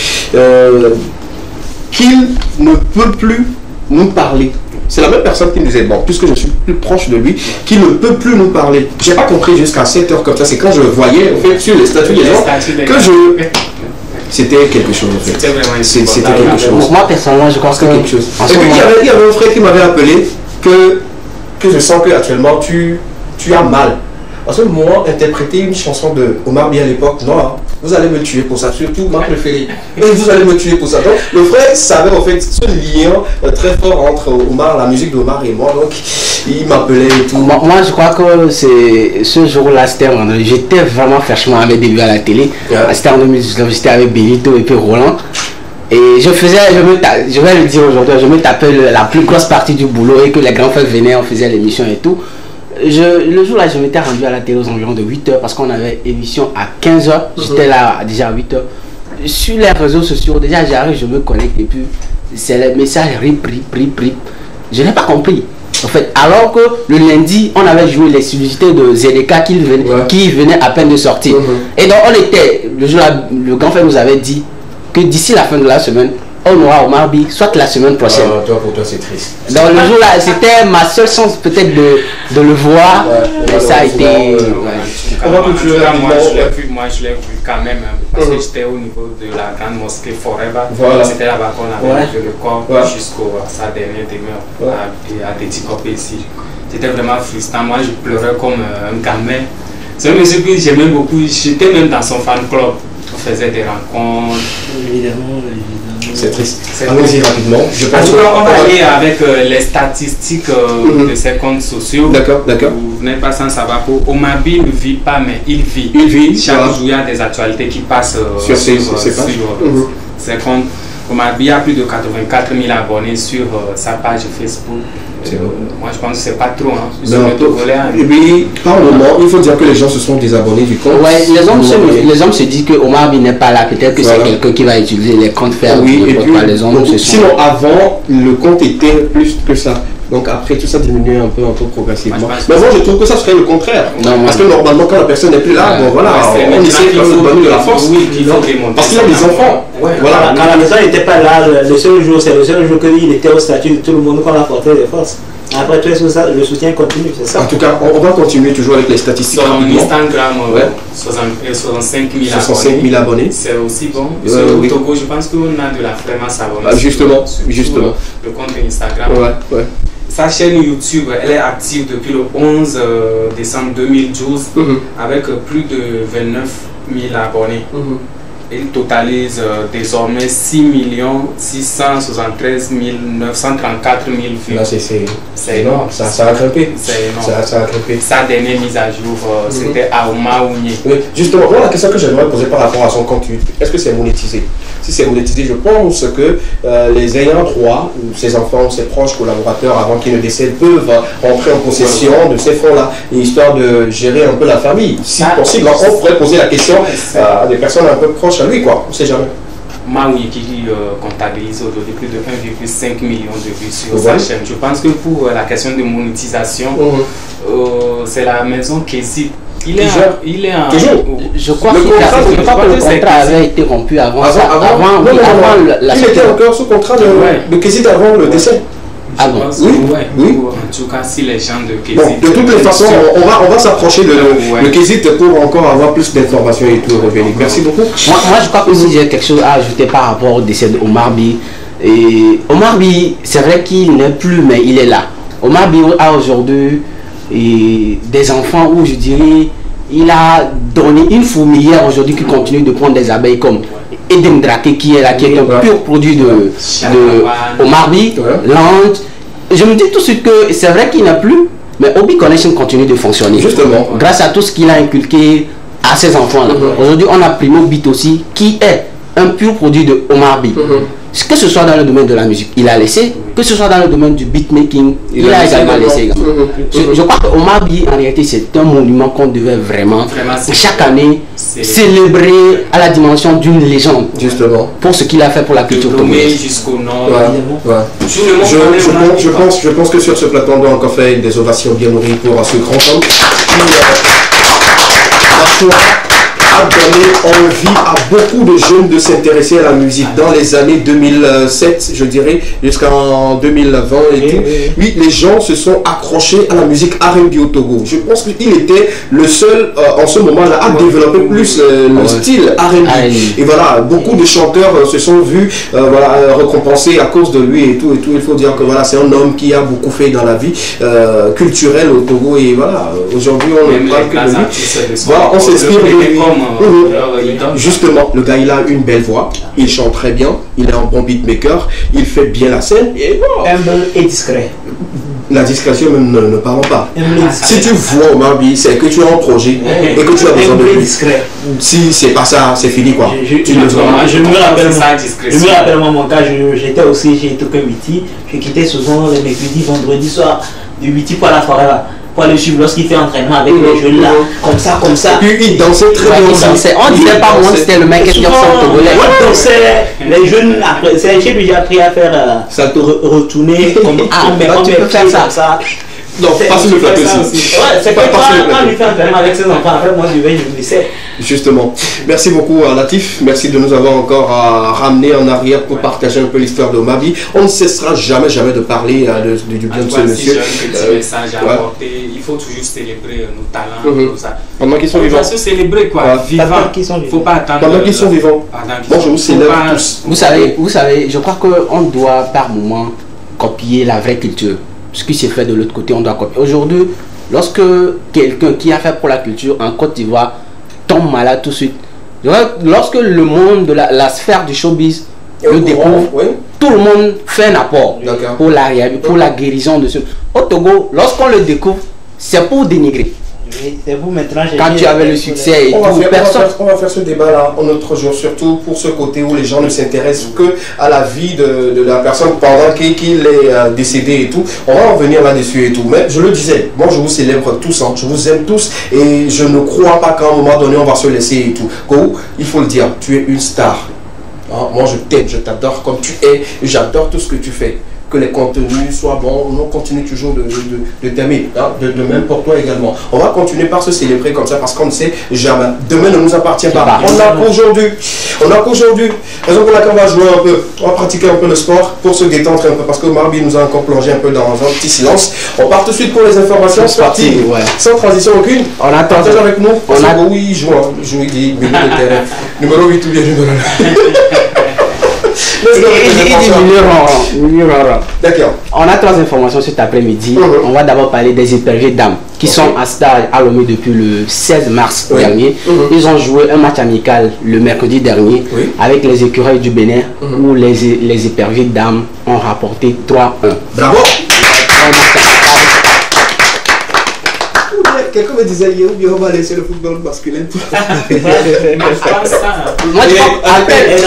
qu'il ne peut plus nous parler. C'est la même personne qui nous disait, bon, puisque je suis plus proche de lui, qu'il ne peut plus nous parler. J'ai pas compris jusqu'à 7 heures comme ça. C'est quand je voyais, en fait, sur les statuts des gens, que je... C'était quelque chose, en fait. C'était quelque chose. Moi, personnellement, je pense que quelque chose. Et puis, il y avait un frère qui m'avait appelé que je sens que actuellement tu as mal. Parce que moi, interpréter une chanson de Omar Bi à l'époque, non, vous allez me tuer pour ça, surtout ma préférée. Et vous allez me tuer pour ça. Donc, le frère savait en fait ce lien très fort entre Omar, la musique d'Omar et moi. Donc, il m'appelait et tout. Moi, je crois que c'est ce jour-là, j'étais vraiment fraîchement avec début à la télé. C'était en 2019, j'étais avec Benito et puis Roland. Et je vais le dire aujourd'hui, je me tapais la plus grosse partie du boulot et que les grands frères venaient, on faisait l'émission et tout. Le jour-là, je m'étais rendu à la télé aux environs de 8 h parce qu'on avait émission à 15 h. J'étais là déjà à 8 h. Sur les réseaux sociaux, déjà j'arrive, je me connecte et puis c'est les messages rip. Je n'ai pas compris. En fait, alors que le lundi, on avait joué l'exclusivité de ZDK qui venait à peine de sortir. Et donc on était, le jour-là, le grand frère nous avait dit que d'ici la fin de la semaine, on aura Omar Bi, soit la semaine prochaine. Pour toi c'est triste. Donc le jour là, c'était ma seule chance peut-être de le voir. Mais ça a été... Moi je l'ai vu quand même, parce que j'étais au niveau de la grande mosquée Forever. C'était là-bas qu'on avait fait le corps jusqu'à sa dernière demeure à Déticopé ici. C'était vraiment frustrant. Moi je pleurais comme un gamin. C'est un monsieur que j'aimais beaucoup. J'étais même dans son fan club. On faisait des rencontres. Évidemment. C'est triste. Allons-y rapidement. En tout cas, on va aller avec les statistiques de ces comptes sociaux. D'accord. Vous n'êtes pas sans savoir que Omar Bi ne vit pas, mais il vit. Chaque jour, il y a des actualités qui passent sur ces comptes. Omar Bi a plus de 84 000 abonnés sur sa page Facebook. Moi je pense que c'est pas trop. Et puis par moment, il faut dire que les gens se sont désabonnés du compte. Ouais, les hommes se disent que Omar Bi n'est pas là. Peut-être que c'est quelqu'un qui va utiliser les comptes faire. Oui, et puis les hommes sinon avant, le compte était plus que ça. Donc après tout ça diminue un peu progressivement. Mais moi je trouve que ça serait le contraire. Parce que normalement quand la personne n'est plus là, bon voilà, on essaie de se donner de la force. Parce qu'il y a des enfants. Voilà. Quand la maison n'était pas là, le seul jour, c'est le seul jour qu'il était au statut de tout le monde qu'on a porté les forces. Après tout ça, le soutien continue, c'est ça. En tout cas, on va continuer toujours avec les statistiques. Sur Instagram, 65 000 abonnés. C'est aussi bon. Sur le Togo, je pense qu'on a de la fréquence abonnée. Justement. Le compte Instagram. Sa chaîne YouTube, elle est active depuis le 11 décembre 2012 avec plus de 29 000 abonnés. Il totalise désormais 6 673 934 000 vues. Là, c'est énorme. Ça a grimpé. C'est énorme. Ça a grimpé. Sa dernière mise à jour, c'était Aouma Ounié. Oui, justement, voilà la question que j'aimerais poser par rapport à son compte YouTube. Est-ce que c'est monétisé? Si c'est monétisé, je pense que les ayants droit, ou ses enfants, ses proches collaborateurs, avant qu'ils ne décèdent, peuvent rentrer en possession de ces fonds-là, histoire de gérer un peu la famille. Si possible, on pourrait poser la question à des personnes un peu proches à lui, quoi. On ne sait jamais. Maui qui comptabilise aujourd'hui plus de 1,5 million de vues sur sa chaîne. Je pense que pour la question de monétisation, c'est la maison Kézit. Il est en... Je crois que le contrat avait été rompu avant la il était encore sous contrat de Kézit avant le décès. Ah bon? Oui. En tout cas, si les gens de Kézit... de toutes les façons, on va s'approcher de Kézit pour encore avoir plus d'informations et tout. Merci beaucoup. Moi, je crois que si j'ai quelque chose à ajouter par rapport au décès d'Omar Bi. Omar Bi, c'est vrai qu'il n'est plus, mais il est là. Omar Bi a aujourd'hui des enfants où je dirais, il a donné une fourmilière aujourd'hui qui continue de prendre des abeilles comme Eden Drake qui est là, qui est un pur produit de Omar Bi, Lange. Je me dis tout de suite que c'est vrai qu'il n'a plus, mais Obi Connection continue de fonctionner. Justement. Grâce à tout ce qu'il a inculqué à ses enfants-là. Aujourd'hui, on a Primo Beat aussi, qui est un pur produit de Omar Bi. Que ce soit dans le domaine de la musique, il a laissé que ce soit dans le domaine du beatmaking, il a également laissé également. Je crois qu'Omar Bi, en réalité, c'est un monument qu'on devait vraiment chaque année célébrer à la dimension d'une légende. Justement. Pour ce qu'il a fait pour la culture togolaise. Jusqu'au nord. Je pense que sur ce plateau, on doit encore faire des ovations bien nourries pour ce grand homme qui a donné envie à beaucoup de jeunes de s'intéresser à la musique dans les années 2007, je dirais, jusqu'en 2020 et tout. Oui, les gens se sont accrochés à la musique R&B au Togo. Je pense qu'il était le seul en ce moment-là à développer plus le style R&B. Et voilà, beaucoup de chanteurs se sont vus récompensés à cause de lui et tout. Il faut dire que voilà, c'est un homme qui a beaucoup fait dans la vie culturelle au Togo. Et voilà, aujourd'hui on ne parle que de lui. Voilà, on s'inspire de lui. Justement, le gars il a une belle voix, il chante très bien, il est un bon beatmaker, il fait bien la scène et humble et discret. La discrétion, même ne parlons pas. Si tu vois Omar Bi, c'est que tu as un projet et que tu as besoin de lui. Si c'est pas ça, c'est fini quoi. Je me rappelle moi mon cas, j'étais aussi chez Token Witi, je quittais souvent les mercredis, vendredi soir de Witi pour la forêt là. Pour le suivre lorsqu'il fait entraînement avec les jeunes là, comme ça. Et puis il dansait très bien. On disait pas moi c'était le mec qui togolais. On dansait, les jeunes après, j'ai déjà appris à faire ça retourner comme tu peux faire ça. Non, pas sur le plateau aussi. Ouais, c'est pas quand lui fait entraînement avec ses enfants, après moi je vais me laisser. Justement. Merci beaucoup Latif, merci de nous avoir encore ramené en arrière pour partager un peu l'histoire de Omar Bi. On ne cessera jamais de parler du bien de ce monsieur. Petit message à apporter, il faut toujours célébrer nos talents, tout ça. Pendant qu'ils sont vivants. Il faut se célébrer quoi, vivants. Il ne faut pas attendre. Pendant qu'ils sont vivants. Moi je vous célèbre tous. Vous savez, je crois qu'on doit par moment copier la vraie culture. Ce qui s'est fait de l'autre côté, on doit copier. Aujourd'hui, lorsque quelqu'un qui a fait pour la culture en Côte d'Ivoire tombe malade tout de suite, lorsque le monde de la sphère du showbiz le découvre, tout le monde fait un apport pour la guérison de ce. Au Togo, lorsqu'on le découvre, c'est pour dénigrer. C'est vous maintenant. Quand tu avais le succès et tout, on va faire ce débat là un autre jour, surtout pour ce côté où les gens ne s'intéressent que à la vie de la personne pendant qu'il est décédé et tout. On va en venir là-dessus et tout. Mais je le disais, moi je vous célèbre tous, je vous aime tous et je ne crois pas qu'à un moment donné on va se laisser et tout. Il faut le dire, tu es une star. Moi je t'aime, je t'adore comme tu es, j'adore tout ce que tu fais. Que les contenus soient bons, on continue toujours de t'aimer, de même pour toi également. On va continuer par se célébrer comme ça parce qu'on ne sait jamais. Demain ne nous appartient pas. On n'a qu'aujourd'hui. Raison pour laquelle on va jouer un peu, on va pratiquer un peu le sport pour se détendre un peu parce que Omar Bi nous a encore plongé un peu dans un petit silence. On part tout de suite pour les informations sportives. Sans transition aucune. On attend. Partagez avec nous. Oui, il joue, il dit milieu de terrain. Numéro 8 ou bien numéro 9. D'accord. On a 3 informations cet après-midi. On va d'abord parler des hypervies dames qui sont à Stade à Lomé depuis le 16 mars dernier. Ils ont joué un match amical le mercredi dernier avec les écureuils du Bénin où les hypervies dames ont rapporté 3-1. Bravo. Quelqu'un me disait hier, ou bien on va laisser le football masculin. Moi,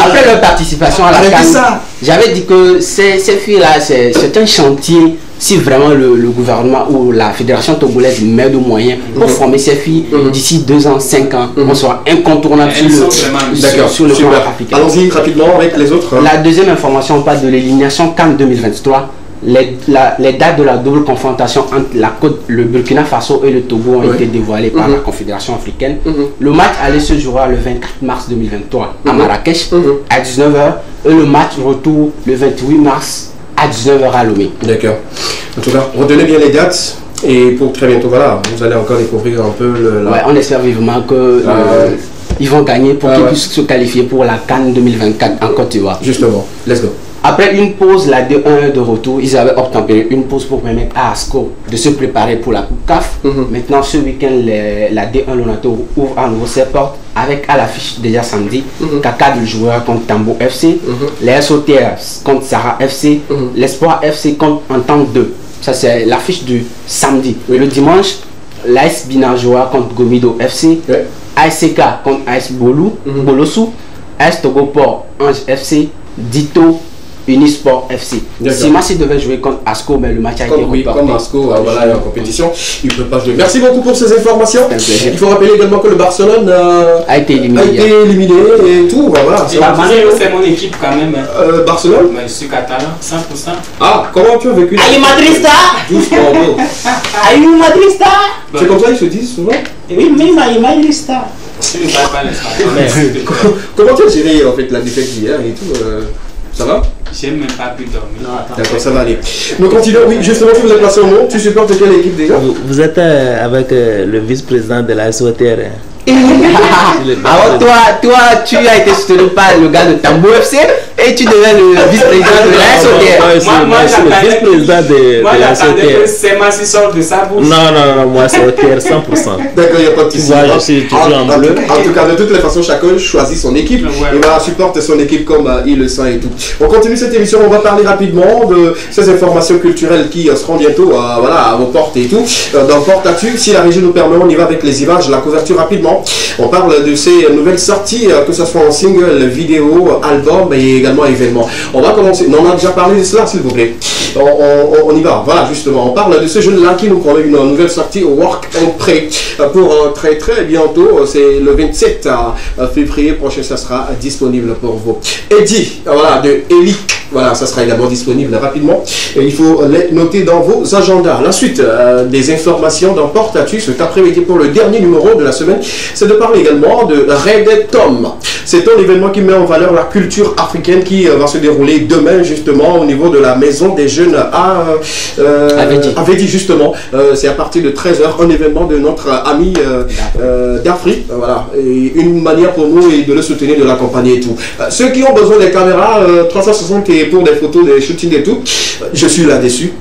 après leur participation à la CAN, j'avais dit que ces filles-là, c'est un chantier. Si vraiment le gouvernement ou la fédération togolaise met de moyens pour former ces filles, d'ici 2 ans, 5 ans, on sera incontournable sur le plan africain. Allons-y rapidement avec les autres. La deuxième information, on parle de l'élimination CAN 2023. Les dates de la double confrontation entre le Burkina Faso et le Togo ont été dévoilées par la Confédération africaine. Le match allait se jouer le 24 mars 2023 à Marrakech à 19h et le match retour le 28 mars à 19h à Lomé. D'accord. En tout cas, retenez bien les dates. Et pour très bientôt, voilà, vous allez encore découvrir un peu on espère vivement que ils vont gagner pour qu'ils puissent se qualifier pour la CAN 2024 en Côte d'Ivoire. Justement, let's go. Après une pause, la D1 de retour, ils avaient obtempéré une pause pour permettre à ASCO de se préparer pour la Coupe CAF. Maintenant, ce week-end, la D1 Lonato ouvre à nouveau ses portes avec à l'affiche déjà samedi, Kaka le joueur contre Tambo FC, les SOTR contre Sarah FC, l'Espoir FC contre Entente 2. Ça, c'est l'affiche du samedi. Le dimanche, l'AS Binajoa contre Gomido FC, ASCK contre AS Bolossou, AS Togoport Ange FC, Dito Unisport FC. Si Massi devait jouer contre Asco, mais le match a été reporté. Comme Asco, voilà, en compétition, il ne peut pas jouer. Merci beaucoup pour ces informations. Il faut rappeler également que le Barcelone a été éliminé et tout. Voilà, c'est mon équipe quand même. Barcelone? Mais je suis catalan, 100%. Ah, comment tu as vécu? Aïe Madrista! Aïe Madrista! C'est comme ça qu'ils se disent souvent? Oui, mais Aïe Madrista. Comment tu as géré en fait la défaite d'hier et tout? Ça va? J'ai même pas pu dormir. D'accord, ça va aller. Nous continuons. Oui, justement, tu vous êtes placé au nom. Tu supportes quelle équipe déjà? Vous êtes avec le vice-président de la SOTR. Alors toi, tu as été soutenu par le gars de Tambo FC et tu deviens le vice-président de la SOTR. Moi, je suis le vice-président de la SOTR. C'est moi qui sort de sa bouche. Non, moi c'est OTR 100%. D'accord, il n'y a pas de souci. Je suis toujours en bleu. En tout cas, de toutes les façons, chacun choisit son équipe. Il va supporter son équipe comme il le sent et tout. On continue cette émission, on va parler rapidement de ces informations culturelles qui seront bientôt à vos portes et tout. Dans Porte Actu, si la régie nous permet, on y va avec les images, la couverture rapidement. On parle de ces nouvelles sorties, que ce soit en single, vidéo, album et également événement. On va commencer. Non, on a déjà parlé de cela, s'il vous plaît. On y va. Voilà, justement. On parle de ce jeune-là qui nous promet une nouvelle sortie au Work and Pray pour très très bientôt. C'est le 27 février prochain, ça sera disponible pour vous. Eddie, voilà, de Eli. Voilà, ça sera également disponible rapidement. Et il faut les noter dans vos agendas. La suite des informations dans Porte Actu cet après-midi pour le dernier numéro de la semaine, c'est de parler également de Reggaeton. C'est un événement qui met en valeur la culture africaine qui va se dérouler demain justement au niveau de la maison des jeunes à Avedi justement. C'est à partir de 13h, un événement de notre ami d'Afrique. Voilà, et une manière pour nous est de le soutenir, de l'accompagner et tout. Ceux qui ont besoin des caméras 360 et pour des photos, des shootings et tout, je suis là-dessus.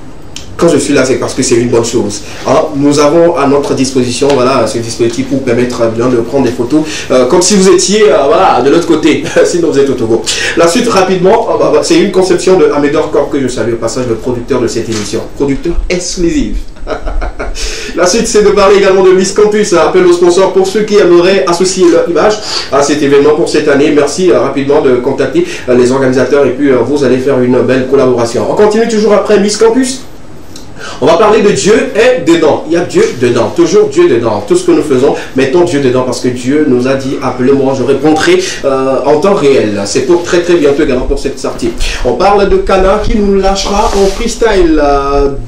Quand je suis là, c'est parce que c'est une bonne chose. Alors, nous avons à notre disposition ce dispositif pour permettre bien de prendre des photos comme si vous étiez de l'autre côté, sinon vous êtes au Togo. La suite, rapidement, c'est une conception de Amédor Corp que je salue au passage, le producteur de cette émission. Producteur exclusif. La suite, c'est de parler également de Miss Campus. Appel aux sponsors pour ceux qui aimeraient associer leur image à cet événement pour cette année. Merci rapidement de contacter les organisateurs et puis vous allez faire une belle collaboration. On continue toujours après Miss Campus. On va parler de Dieu est dedans. Il y a Dieu dedans. Toujours Dieu dedans. Tout ce que nous faisons, mettons Dieu dedans parce que Dieu nous a dit appelez-moi, je répondrai en temps réel. C'est pour très très bientôt également pour cette sortie. On parle de Kana qui nous lâchera en freestyle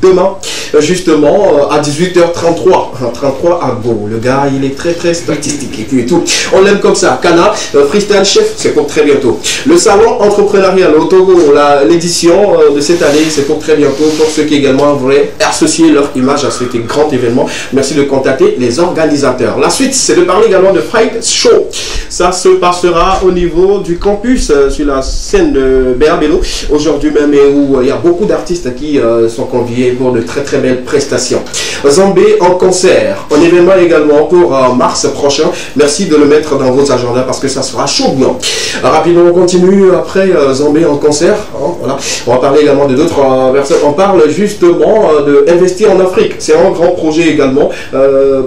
demain, justement à 18h33. 33 à Go. Le gars, il est très très statistique et puis et tout. On l'aime comme ça. Kana, freestyle chef, c'est pour très bientôt. Le salon entrepreneurial au Togo, l'édition de cette année, c'est pour très bientôt pour ceux qui également voudraient associer leur image à cet grand événement. Merci de contacter les organisateurs. La suite, c'est de parler également de Fight Show. Ça se passera au niveau du campus sur la scène de Béabello aujourd'hui même et où il y a beaucoup d'artistes qui sont conviés pour de très très belles prestations. Zambé en concert, un événement également pour mars prochain. Merci de le mettre dans vos agendas parce que ça sera chaudement. Rapidement, on continue après Zambé en concert. Voilà. On va parler également de d'autres personnes. On parle justement de investir en Afrique. C'est un grand projet également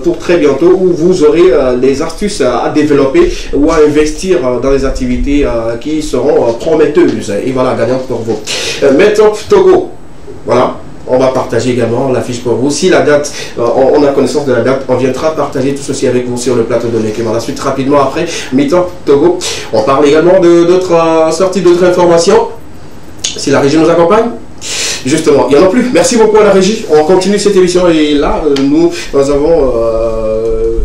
pour très bientôt où vous aurez des astuces à développer ou à investir dans des activités qui seront prometteuses et voilà, gagnantes pour vous. Metop Togo, voilà. On va partager également la fiche pour vous. Si la date, on a connaissance de la date, on viendra partager tout ceci avec vous sur le plateau de Nekema. La suite rapidement après, Metop Togo. On parle également de d'autres sorties, d'autres informations. Si la régie nous accompagne. Justement, il n'y en a plus. Merci beaucoup à la régie. On continue cette émission et là, nous avons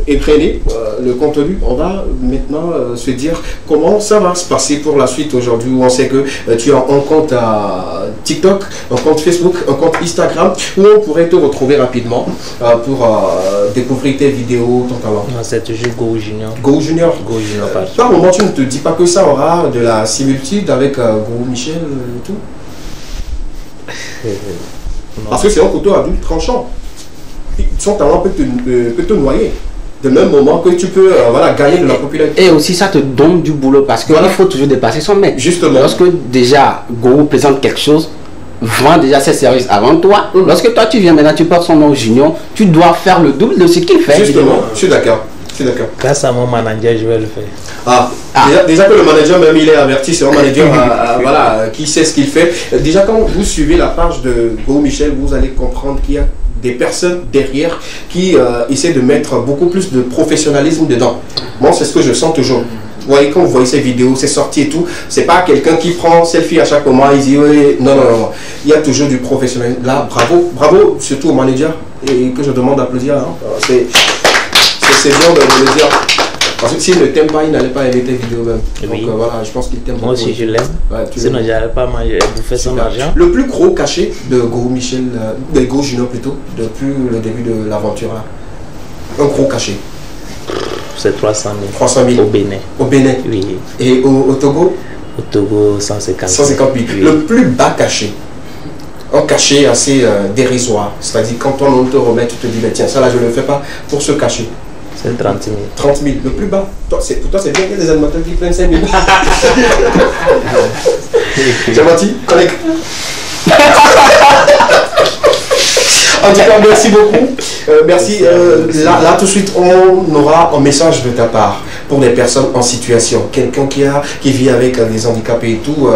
imprégné le contenu. On va maintenant se dire comment ça va se passer pour la suite aujourd'hui où on sait que tu as un compte à TikTok, un compte Facebook, un compte Instagram où on pourrait te retrouver rapidement pour découvrir tes vidéos, ton talent. C'est toujours Go Junior. Go Junior. Go Junior. Par moment, tu ne te dis pas que ça aura de la similitude avec Go Michel et tout? Parce que c'est un couteau à double tranchant. Son talent peut te noyer. De même moment que tu peux gagner de la popularité. Et aussi ça te donne du boulot parce qu'il faut toujours dépasser son mec. Justement. Lorsque déjà Go présente quelque chose, vend déjà ses services avant toi. Lorsque toi tu viens maintenant, tu portes son nom au junior, tu dois faire le double de ce qu'il fait. Justement, je suis d'accord. suis d'accord. Grâce à mon manager, je vais le faire. Déjà que le manager, même il est averti, c'est un manager voilà, qui sait ce qu'il fait. Déjà quand vous suivez la page de Go Michel, vous allez comprendre qu'il y a des personnes derrière qui essaient de mettre beaucoup plus de professionnalisme dedans. Moi, c'est ce que je sens toujours. Vous voyez, quand vous voyez ces vidéos, ces sorties et tout, c'est pas quelqu'un qui prend selfie à chaque moment, il dit oui, non, non, non. Il y a toujours du professionnalisme. Là, bravo, bravo, surtout au manager, et que je demande d'applaudir. Hein. C'est bien de le dire. Parce que s'il ne t'aime pas, il n'allait pas aimer tes vidéos même. Oui. Donc voilà, je pense qu'il t'aime beaucoup. Moi aussi, je l'aime. Ouais, sinon, j'allais pas bouffer son argent. Le plus gros cachet de Go Michel, de Go Junior plutôt, depuis le début de l'aventure là. Un gros cachet. C'est 300 000. 300 000. Au Bénin. Au Bénin. Oui. Et au Togo? Au Togo, 150 000. 150 000. Oui. Le plus bas cachet. Un cachet assez dérisoire. C'est-à-dire quand on te remet, tu te dis, tiens, ça là, je ne le fais pas pour ce cachet. C'est 30 000. 30 000, le plus bas. Pour toi, c'est bien qu'il y ait des animateurs qui prennent 5 000. J'ai menti? Connect. En tout cas, merci beaucoup. Merci. Là, tout de suite, on aura un message de ta part pour des personnes en situation. Quelqu'un qui vit avec des handicapés et tout.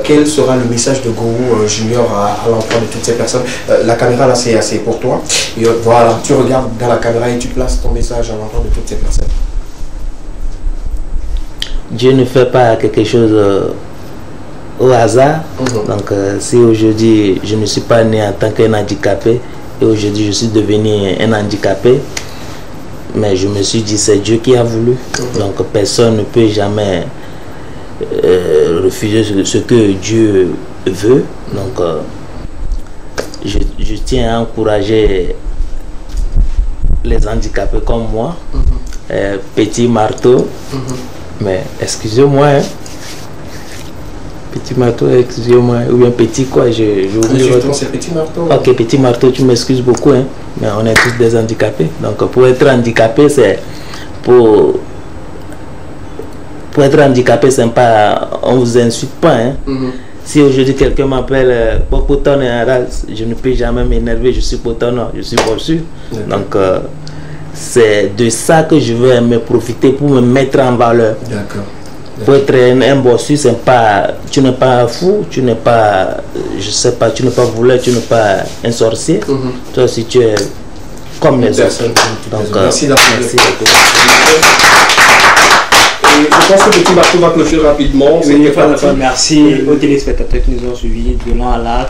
Quel sera le message de Go Junior à l'endroit de toutes ces personnes? La caméra, là, c'est assez pour toi. Et voilà, tu regardes dans la caméra et tu places ton message à l'endroit de toutes ces personnes. Dieu ne fait pas quelque chose au hasard. Donc, si aujourd'hui, je ne suis pas né en tant qu'un handicapé, et aujourd'hui je suis devenu un handicapé, mais je me suis dit c'est Dieu qui a voulu. Donc personne ne peut jamais refuser ce que Dieu veut. Donc je tiens à encourager les handicapés comme moi. Petit marteau, mais excusez-moi, hein. Petit marteau, excusez-moi, ou bien petit quoi, j'ai oublié votre nom. C'est petit marteau. Ok, petit marteau, tu m'excuses beaucoup, hein, mais on est tous des handicapés. Donc pour être handicapé, c'est pour être handicapé, c'est pas, on vous insulte pas, hein. Si aujourd'hui quelqu'un m'appelle Popoton et Aras, je ne peux jamais m'énerver, je suis Poton, je suis bossu. Donc c'est de ça que je veux me profiter pour me mettre en valeur. D'accord. Pour être un bossu, c'est pas, tu n'es pas fou, tu n'es pas, je sais pas, tu n'es pas voleur, tu n'es pas un sorcier. Toi aussi tu es comme les autres. Donc merci et je pense que Petit Marteau va clôturer rapidement. Oui, merci aux téléspectateurs qui nous ont suivis de long à large,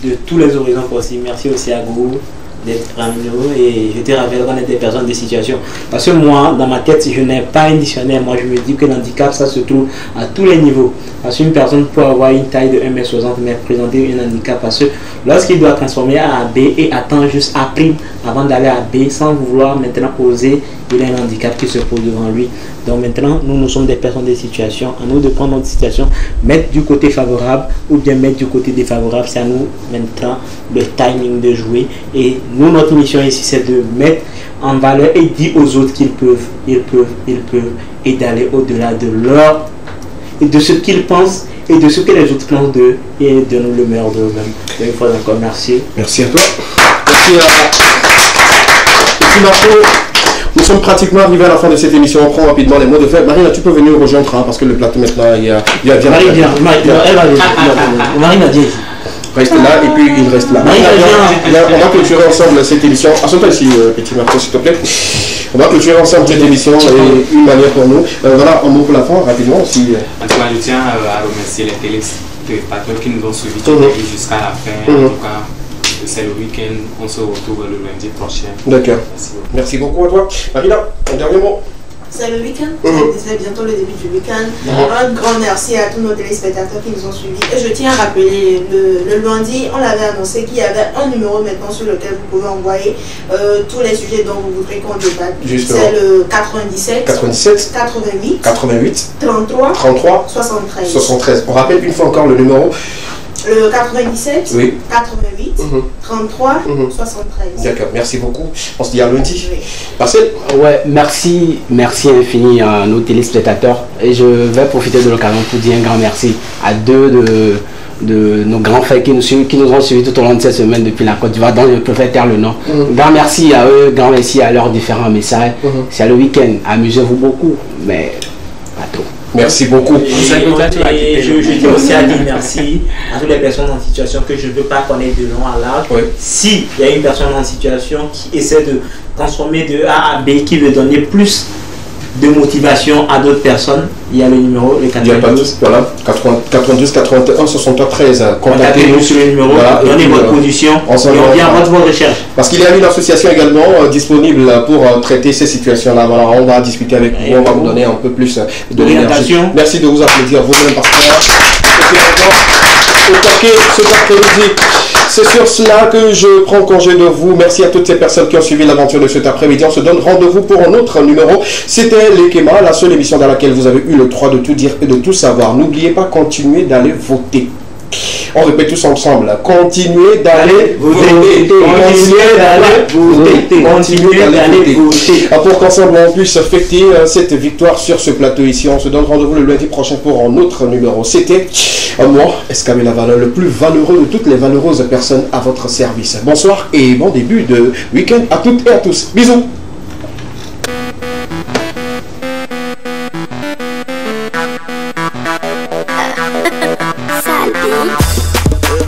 de tous les horizons possibles. Merci aussi à Go d'être parmi nous, et je te rappelle qu'on est des personnes de situation. Parce que moi, dans ma tête, je n'ai pas un dictionnaire. Moi, je me dis que l'handicap, ça se trouve à tous les niveaux. Parce qu'une personne peut avoir une taille de 1,60 m, mais présenter un handicap. Parce que lorsqu'il doit transformer A à B et attend juste A' avant d'aller à B, sans vouloir maintenant oser, il a un handicap qui se pose devant lui. Donc maintenant, nous sommes des personnes de situation. À nous de prendre notre situation, mettre du côté favorable ou bien mettre du côté défavorable. C'est à nous maintenant le timing de jouer. Et nous, notre mission ici, c'est de mettre en valeur et dire aux autres qu'ils peuvent, et d'aller au-delà de leur et de ce qu'ils pensent et de ce que les autres pensent d'eux, et de nous le meilleur d'eux-mêmes. Une fois encore, merci. Merci à toi. Merci à Petit Marteau. Nous sommes pratiquement arrivés à la fin de cette émission. On prend rapidement les mots de fin. Marina, tu peux venir rejoindre, hein, parce que le plateau maintenant, il y a bien. Marie vient, elle va venir. Marina vient ici. Reste là et puis il reste là. On va clôturer ensemble cette émission. Assois-toi ici, Petit Marteau, s'il te plaît. On va clôturer ensemble cette émission et une manière pour nous. Voilà, un mot pour la fin, rapidement aussi. En tout cas, je tiens à remercier les téléspectateurs qui nous ont suivis jusqu'à la fin. En tout cas, c'est le week-end. On se retrouve le lundi prochain. D'accord. Merci beaucoup à toi. Marina, un dernier mot. C'est le week-end, c'est bientôt le début du week-end. Un grand merci à tous nos téléspectateurs qui nous ont suivis. Et je tiens à rappeler, le lundi, on avait annoncé qu'il y avait un numéro maintenant sur lequel vous pouvez envoyer tous les sujets dont vous voudrez qu'on débatte. C'est le 97 88 88 33 73. On rappelle une fois encore le numéro Le 97, oui. 88, 33, 73. D'accord, merci beaucoup. On se dit à lundi. Oui. Marcel? Ouais, merci infini à nos téléspectateurs. Et je vais profiter de l'occasion pour dire un grand merci à deux de nos grands frères qui nous ont suivis tout au long de cette semaine depuis la Côte d'Ivoire, dont je préfère taire le nom. Grand merci à eux, grand merci à leurs différents messages. C'est le week-end, amusez-vous beaucoup, mais pas trop. Merci beaucoup. Et je tiens aussi à dire merci à toutes les personnes en situation que je ne veux pas connaître de long à large. Oui. Si il y a une personne en situation qui essaie de transformer de A à B, qui veut donner plus de motivation à d'autres personnes, il y a le numéro, le 92. Voilà, 92 81 63 13. Contactez-nous sur le numéro, voilà, donnez votre position et on vient à votre recherche. Parce qu'il y a une association également disponible pour traiter ces situations-là. Voilà, on va discuter avec vous, on va vous donner un peu plus d'orientation. Merci de vous applaudir vous-même parce que c'est sur cela que je prends congé de vous. Merci à toutes ces personnes qui ont suivi l'aventure de cet après-midi. On se donne rendez-vous pour un autre numéro. C'était l'Ekema, la seule émission dans laquelle vous avez eu le droit de tout dire et de tout savoir. N'oubliez pas, continuez d'aller voter. On répète tous ensemble. Continuez d'aller voter. Continuez d'aller voter. Pour qu'ensemble on puisse fêter cette victoire sur ce plateau ici. On se donne rendez-vous le lundi prochain pour un autre numéro. C'était moi, Escamé Lavalin, le plus valeureux de toutes les valeureuses personnes à votre service. Bonsoir et bon début de week-end à toutes et à tous. Bisous.